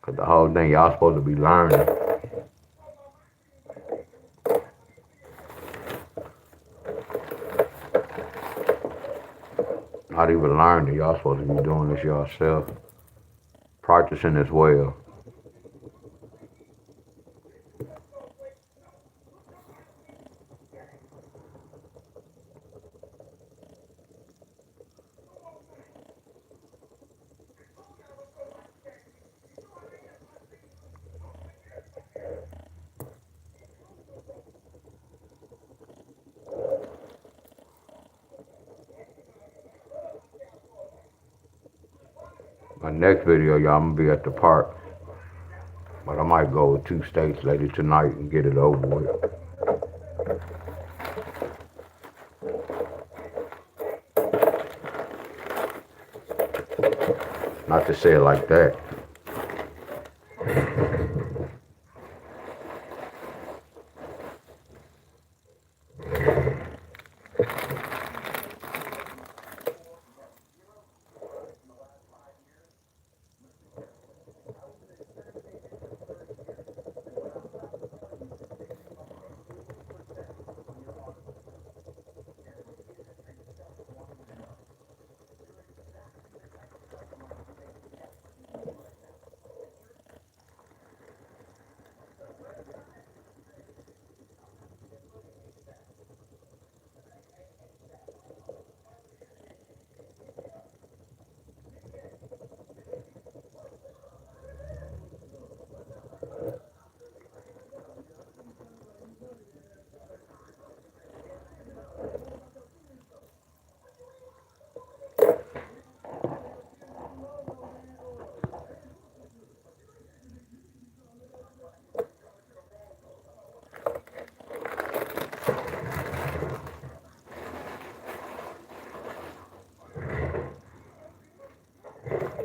cause the whole thing y'all supposed to be learning. Not even learning. Y'all supposed to be doing this yourself, practicing as well. My next video, y'all, I'm gonna be at the park. But I might go with 2 states later tonight and get it over with. Not to say it like that.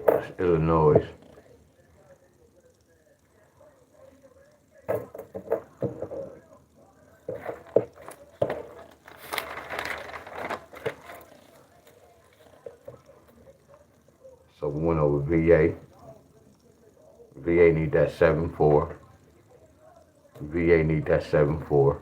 It's Illinois. So we went over VA. VA need that 7-4. VA need that 7-4.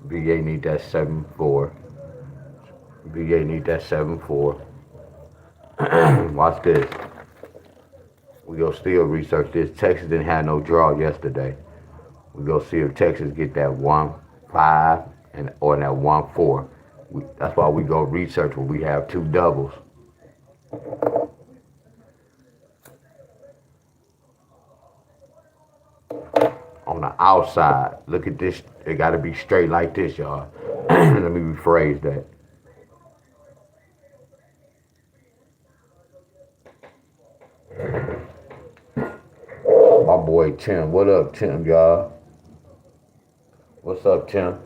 VA need that 7-4. VA need that 7-4. Watch this. We gonna still research this. Texas didn't have no draw yesterday. We gonna see if Texas get that 1-5 and or that 1-4. That's why we go research when we have two doubles. On the outside, look at this. It gotta be straight like this, y'all. Let me rephrase that. My boy Tim. What up, Tim, y'all? What's up, Tim?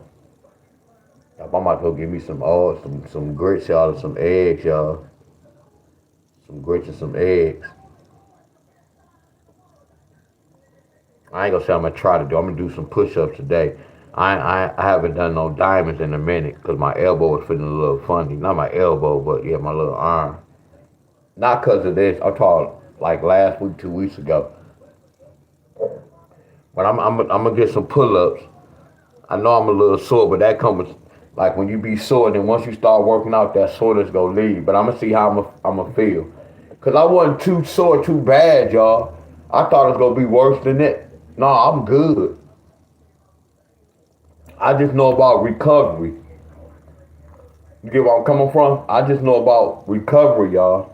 I'm about to go give me some grits, y'all, and some eggs, y'all. Some grits and some eggs. I ain't gonna say I'm gonna try to do. I'm gonna do some push-ups today. I haven't done no diamonds in a minute because my elbow is feeling a little funny. Not my elbow, but yeah, my little arm. Not because of this. I'm talking like last week, 2 weeks ago. But I'm gonna get some pull-ups. I know I'm a little sore, but that comes like when you be sore, then once you start working out, that soreness gonna leave. But I'm gonna see how I'm gonna feel. Cause I wasn't too sore, too bad, y'all. I thought it was gonna be worse than that. No, I'm good. I just know about recovery. You get where I'm coming from? I just know about recovery, y'all.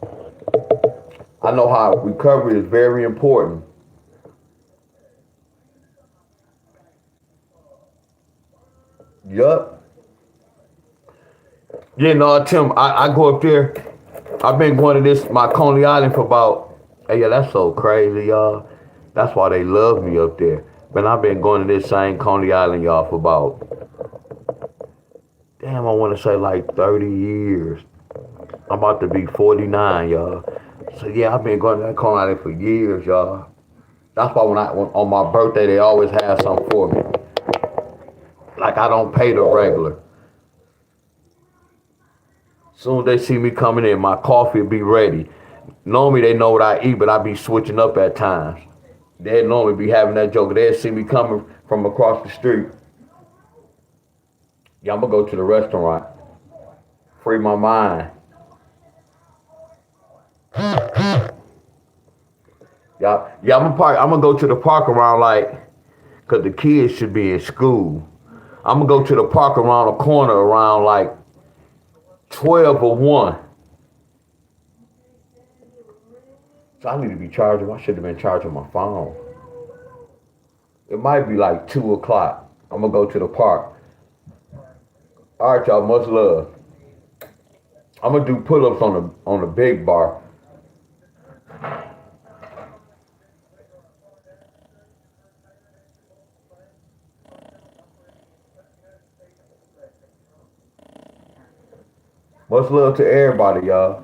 I know how recovery is very important. Yup. Yeah, no, Tim, I go up there. I've been going to this, my Coney Island for about, hey, yeah, that's so crazy, y'all. That's why they love me up there. But I've been going to this same Coney Island, y'all, for about, damn, I want to say like 30 years. I'm about to be 49, y'all. So yeah, I've been going to that Coney Island for years, y'all. That's why when on my birthday, they always have something for me. Like I don't pay the regular. Soon as they see me coming in, my coffee will be ready. Normally they know what I eat, but I be switching up at times. They'd normally be having that joke. They'd see me coming from across the street. Yeah, I'm gonna go to the restaurant. Free my mind. Yeah, I'm gonna go to the park around like, cause the kids should be in school. I'm gonna go to the park around the corner around like 12 or 1. So I need to be charging. I should have been charging my phone. It might be like 2 o'clock. I'm gonna go to the park. All right, y'all. Much love. I'm gonna do pull-ups on the big bar. Much love to everybody, y'all.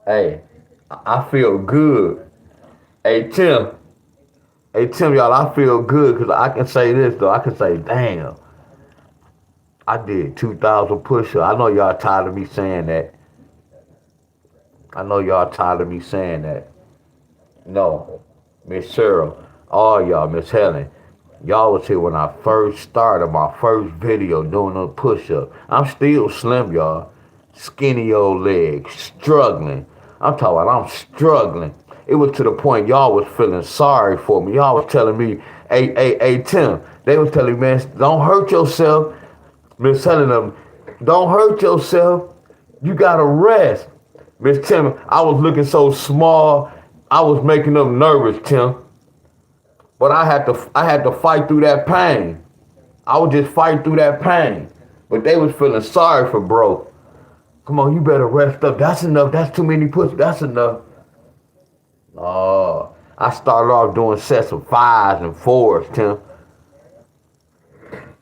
Hey, I feel good. Hey, Tim. Hey, Tim, y'all, I feel good because I can say this, though. I can say, damn, I did 2,000 push-ups. I know y'all tired of me saying that. I know y'all tired of me saying that. No, Miss Cheryl, all y'all, Miss Helen, y'all was here when I first started my first video doing a push-up. I'm still slim, y'all. Skinny old legs, struggling. I'm talking about I'm struggling. It was to the point y'all was feeling sorry for me. Y'all was telling me, hey, Tim, they was telling me, man, don't hurt yourself. Miss telling them, don't hurt yourself. You gotta rest. Miss Tim, I was looking so small, I was making them nervous, Tim. But I had to fight through that pain. I was just fighting through that pain. But they was feeling sorry for bro. Come on, you better rest up. That's enough. That's too many push. That's enough. Oh, I started off doing sets of 5s and 4s, Tim.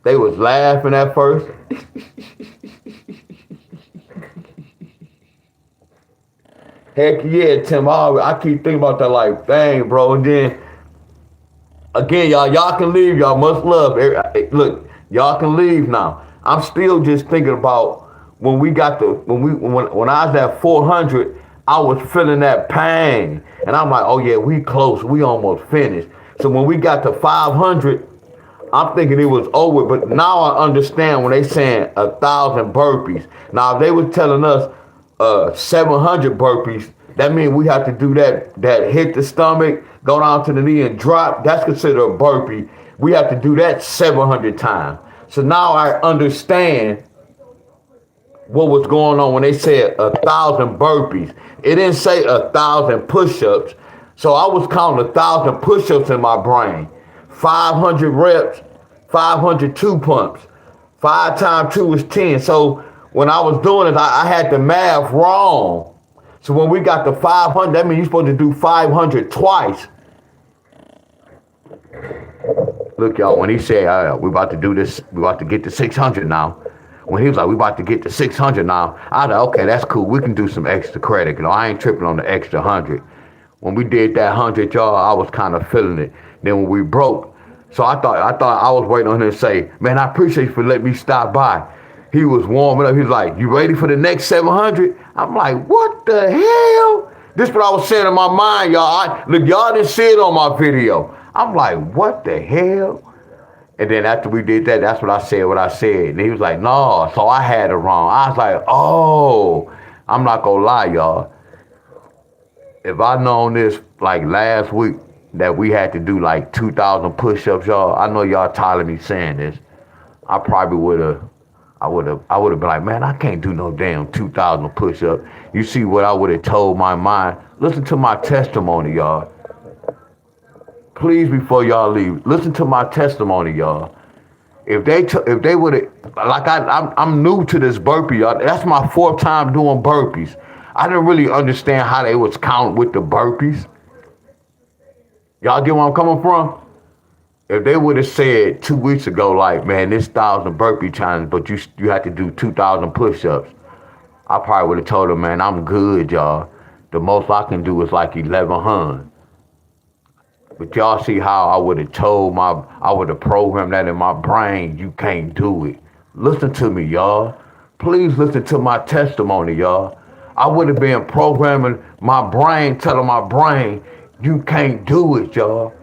They was laughing at first. Heck yeah, Tim. I keep thinking about that like, dang, bro. And then again, y'all can leave. Y'all much love. Look, y'all can leave now. I'm still just thinking about when we got the when I was at 400, I was feeling that pain, and I'm like, oh yeah, we close. We almost finished. So when we got to 500, I'm thinking it was over, but now I understand when they saying 1,000 burpees. Now if they was telling us 700 burpees, that means we have to do that hit the stomach, go down to the knee and drop. That's considered a burpee. We have to do that 700 times. So now I understand what was going on when they said 1,000 burpees. It didn't say 1,000 push-ups. So I was counting 1,000 push-ups in my brain. 500 reps, 500 two pumps. 5 times 2 is 10. So when I was doing it, I had the math wrong. So when we got to 500, that means you're supposed to do 500 twice. Look, y'all, when he said, we about to do this, we about to get to 600 now. When he was like, we about to get to 600 now, I was like, okay, that's cool. We can do some extra credit. I ain't tripping on the extra 100. When we did that 100, y'all, I was kind of feeling it. Then when we broke, so I thought I was waiting on him to say, man, I appreciate you for letting me stop by. He was warming up. He was like, you ready for the next 700? I'm like, what the hell? This is what I was saying in my mind, y'all. Look, y'all didn't see it on my video. I'm like, what the hell? And then after we did that, that's what I said. And he was like, no, so I had it wrong. I was like, oh, I'm not going to lie, y'all. If I known this like last week that we had to do like 2,000 push-ups, y'all, I know y'all tired of me saying this. I probably would have been like, man, I can't do no damn 2,000 push-ups. You see what I would have told my mind? Listen to my testimony, y'all. Please, before y'all leave, listen to my testimony, y'all. If they would have, like I'm new to this burpee, y'all. That's my 4th time doing burpees. I didn't really understand how they was counting with the burpees. Y'all get where I'm coming from? If they would have said 2 weeks ago, like, man, this 1,000 burpee challenge, but you have to do 2,000 push-ups, I probably would have told them, man, I'm good, y'all. The most I can do is like 1,100. But y'all see how I would have programmed that in my brain. You can't do it. Listen to me, y'all. Please listen to my testimony, y'all. I would have been programming my brain, telling my brain, you can't do it, y'all.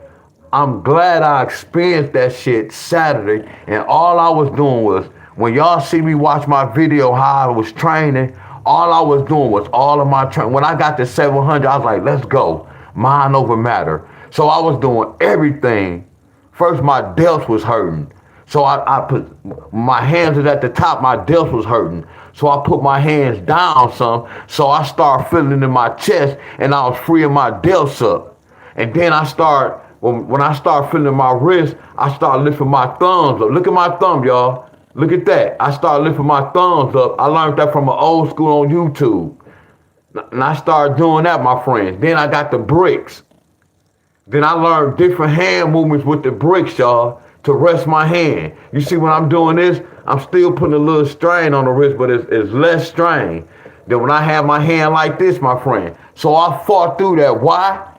I'm glad I experienced that shit Saturday, and all I was doing was, when y'all see me watch my video how I was training, all I was doing was all of my training. When I got to 700, I was like, let's go. Mind over matter. So I was doing everything. First, my delts was hurting. So I put, my hands was at the top, my delts was hurting. So I put my hands down some. So I started feeling in my chest, and I was freeing my delts up. And then when I start feeling my wrist, I start lifting my thumbs up. Look at my thumb, y'all. Look at that. I started lifting my thumbs up. I learned that from an old school on YouTube. And I started doing that, my friends. Then I got the bricks. Then I learned different hand movements with the bricks, y'all, to rest my hand. You see when I'm doing this, I'm still putting a little strain on the wrist, but it's less strain than when I have my hand like this, my friend. So I fought through that. Why?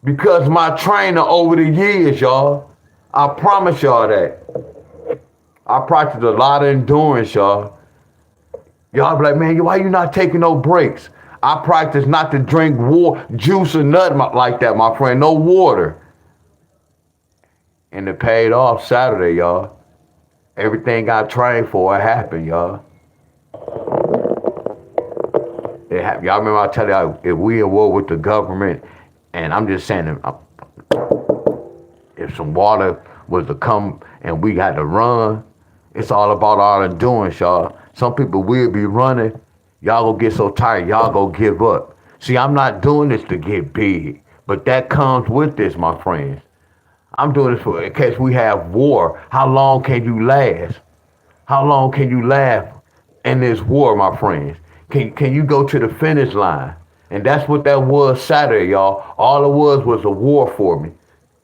Because my trainer over the years, y'all. I promise y'all that. I practiced a lot of endurance, y'all. Y'all be like, man, why you not taking no breaks? I practice not to drink juice or nothing like that, my friend. No water. And it paid off Saturday, y'all. Everything I trained for, it happened, y'all. It happened. Y'all remember I tell you, if we at war with the government, and I'm just saying, if some water was to come and we got to run, it's all about our endurance, y'all. Some people will be running. Y'all gonna get so tired, y'all gonna give up. See, I'm not doing this to get big, but that comes with this, my friends. I'm doing this for in case we have war. How long can you last? How long can you last in this war, my friends? Can you go to the finish line? And that's what that was Saturday, y'all. All it was a war for me.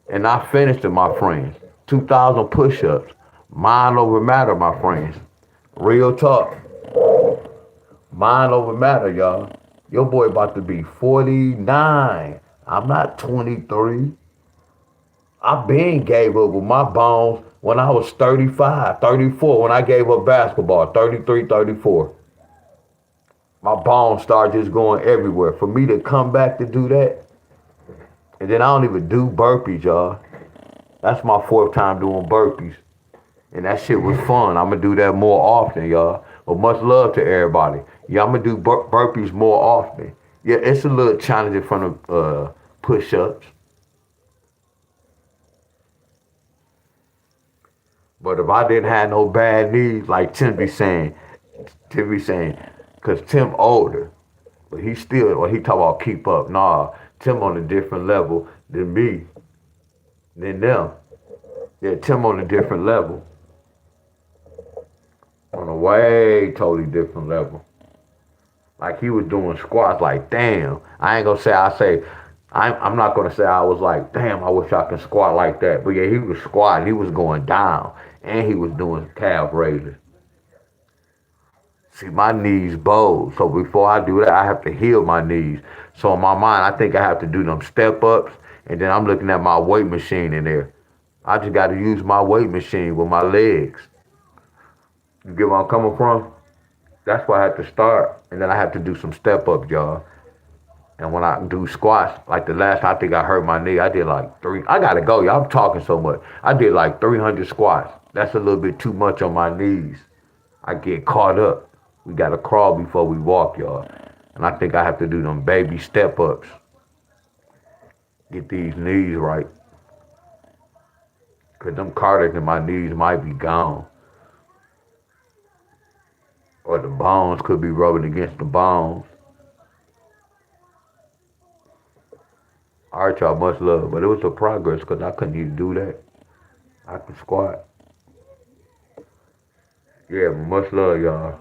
And I finished it, my friends. 2,000 push-ups. Mind over matter, my friends. Real talk. Mind over matter, y'all. Your boy about to be 49. I'm not 23. I been gave up with my bones when I was 35, 34, when I gave up basketball, 33, 34. My bones started just going everywhere. For me to come back to do that, and then I don't even do burpees, y'all. That's my fourth time doing burpees. And that shit was fun. I'm going to do that more often, y'all. But much love to everybody. Yeah, I'm going to do burpees more often. Yeah, it's a little challenging from the push-ups. But if I didn't have no bad knees, like Tim be saying, because Tim older, but he still, when he talk about keep up, nah, Tim on a different level than me, than them. Yeah, Tim on a different level. On a way totally different level. Like he was doing squats like, damn. I ain't gonna say I'm not gonna say I was like, damn, I wish I could squat like that. But yeah, he was squatting, he was going down, and he was doing calf raises. See, my knees bowed. So before I do that, I have to heal my knees. So in my mind, I think I have to do them step ups, and then I'm looking at my weight machine in there. I just got to use my weight machine with my legs. You get where I'm coming from? That's where I have to start, and then I have to do some step ups, y'all. And when I do squats, like the last time I think I hurt my knee, I did like three. I gotta go, y'all. I'm talking so much. I did like 300 squats. That's a little bit too much on my knees. I get caught up. We gotta crawl before we walk, y'all. And I think I have to do them baby step ups. Get these knees right. Cause them cartilage in my knees might be gone. Or the bones could be rubbing against the bones. All right, y'all, much love. But it was a progress because I couldn't even do that. I could squat. Yeah, much love, y'all.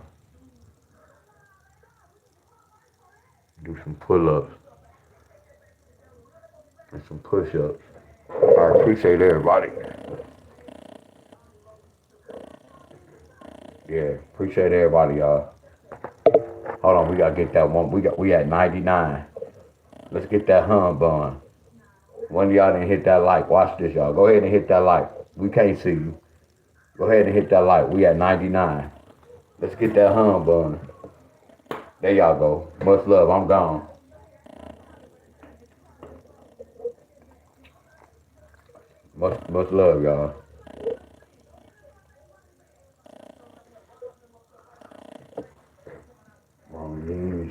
Do some pull-ups and some push-ups. I appreciate everybody. Yeah, appreciate everybody, y'all. Hold on, we gotta get that one. We at 99. Let's get that hum bun. One of y'all didn't hit that like. Watch this, y'all. Go ahead and hit that like. We can't see you. Go ahead and hit that like. We at 99. Let's get that hum bun. There y'all go. Much love. I'm gone. Much love, y'all.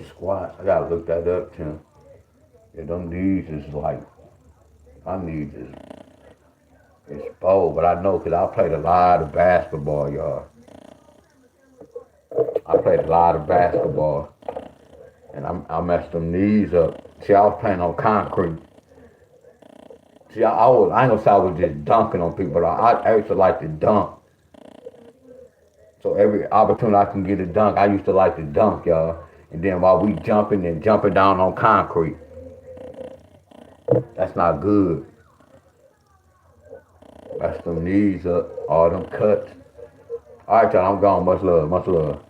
Squats. I gotta look that up, Tim. Yeah, them knees is like, my knees is, it's bold, but I know because I played a lot of basketball, y'all. I played a lot of basketball, and I messed them knees up. See, I was playing on concrete. See, I ain't gonna say I was just dunking on people, but I used to like to dunk. So every opportunity I can get a dunk, I used to like to dunk, y'all. And then while we jumping down on concrete, that's not good. That's them knees up, all them cuts. All right, y'all. I'm gone. Much love. Much love.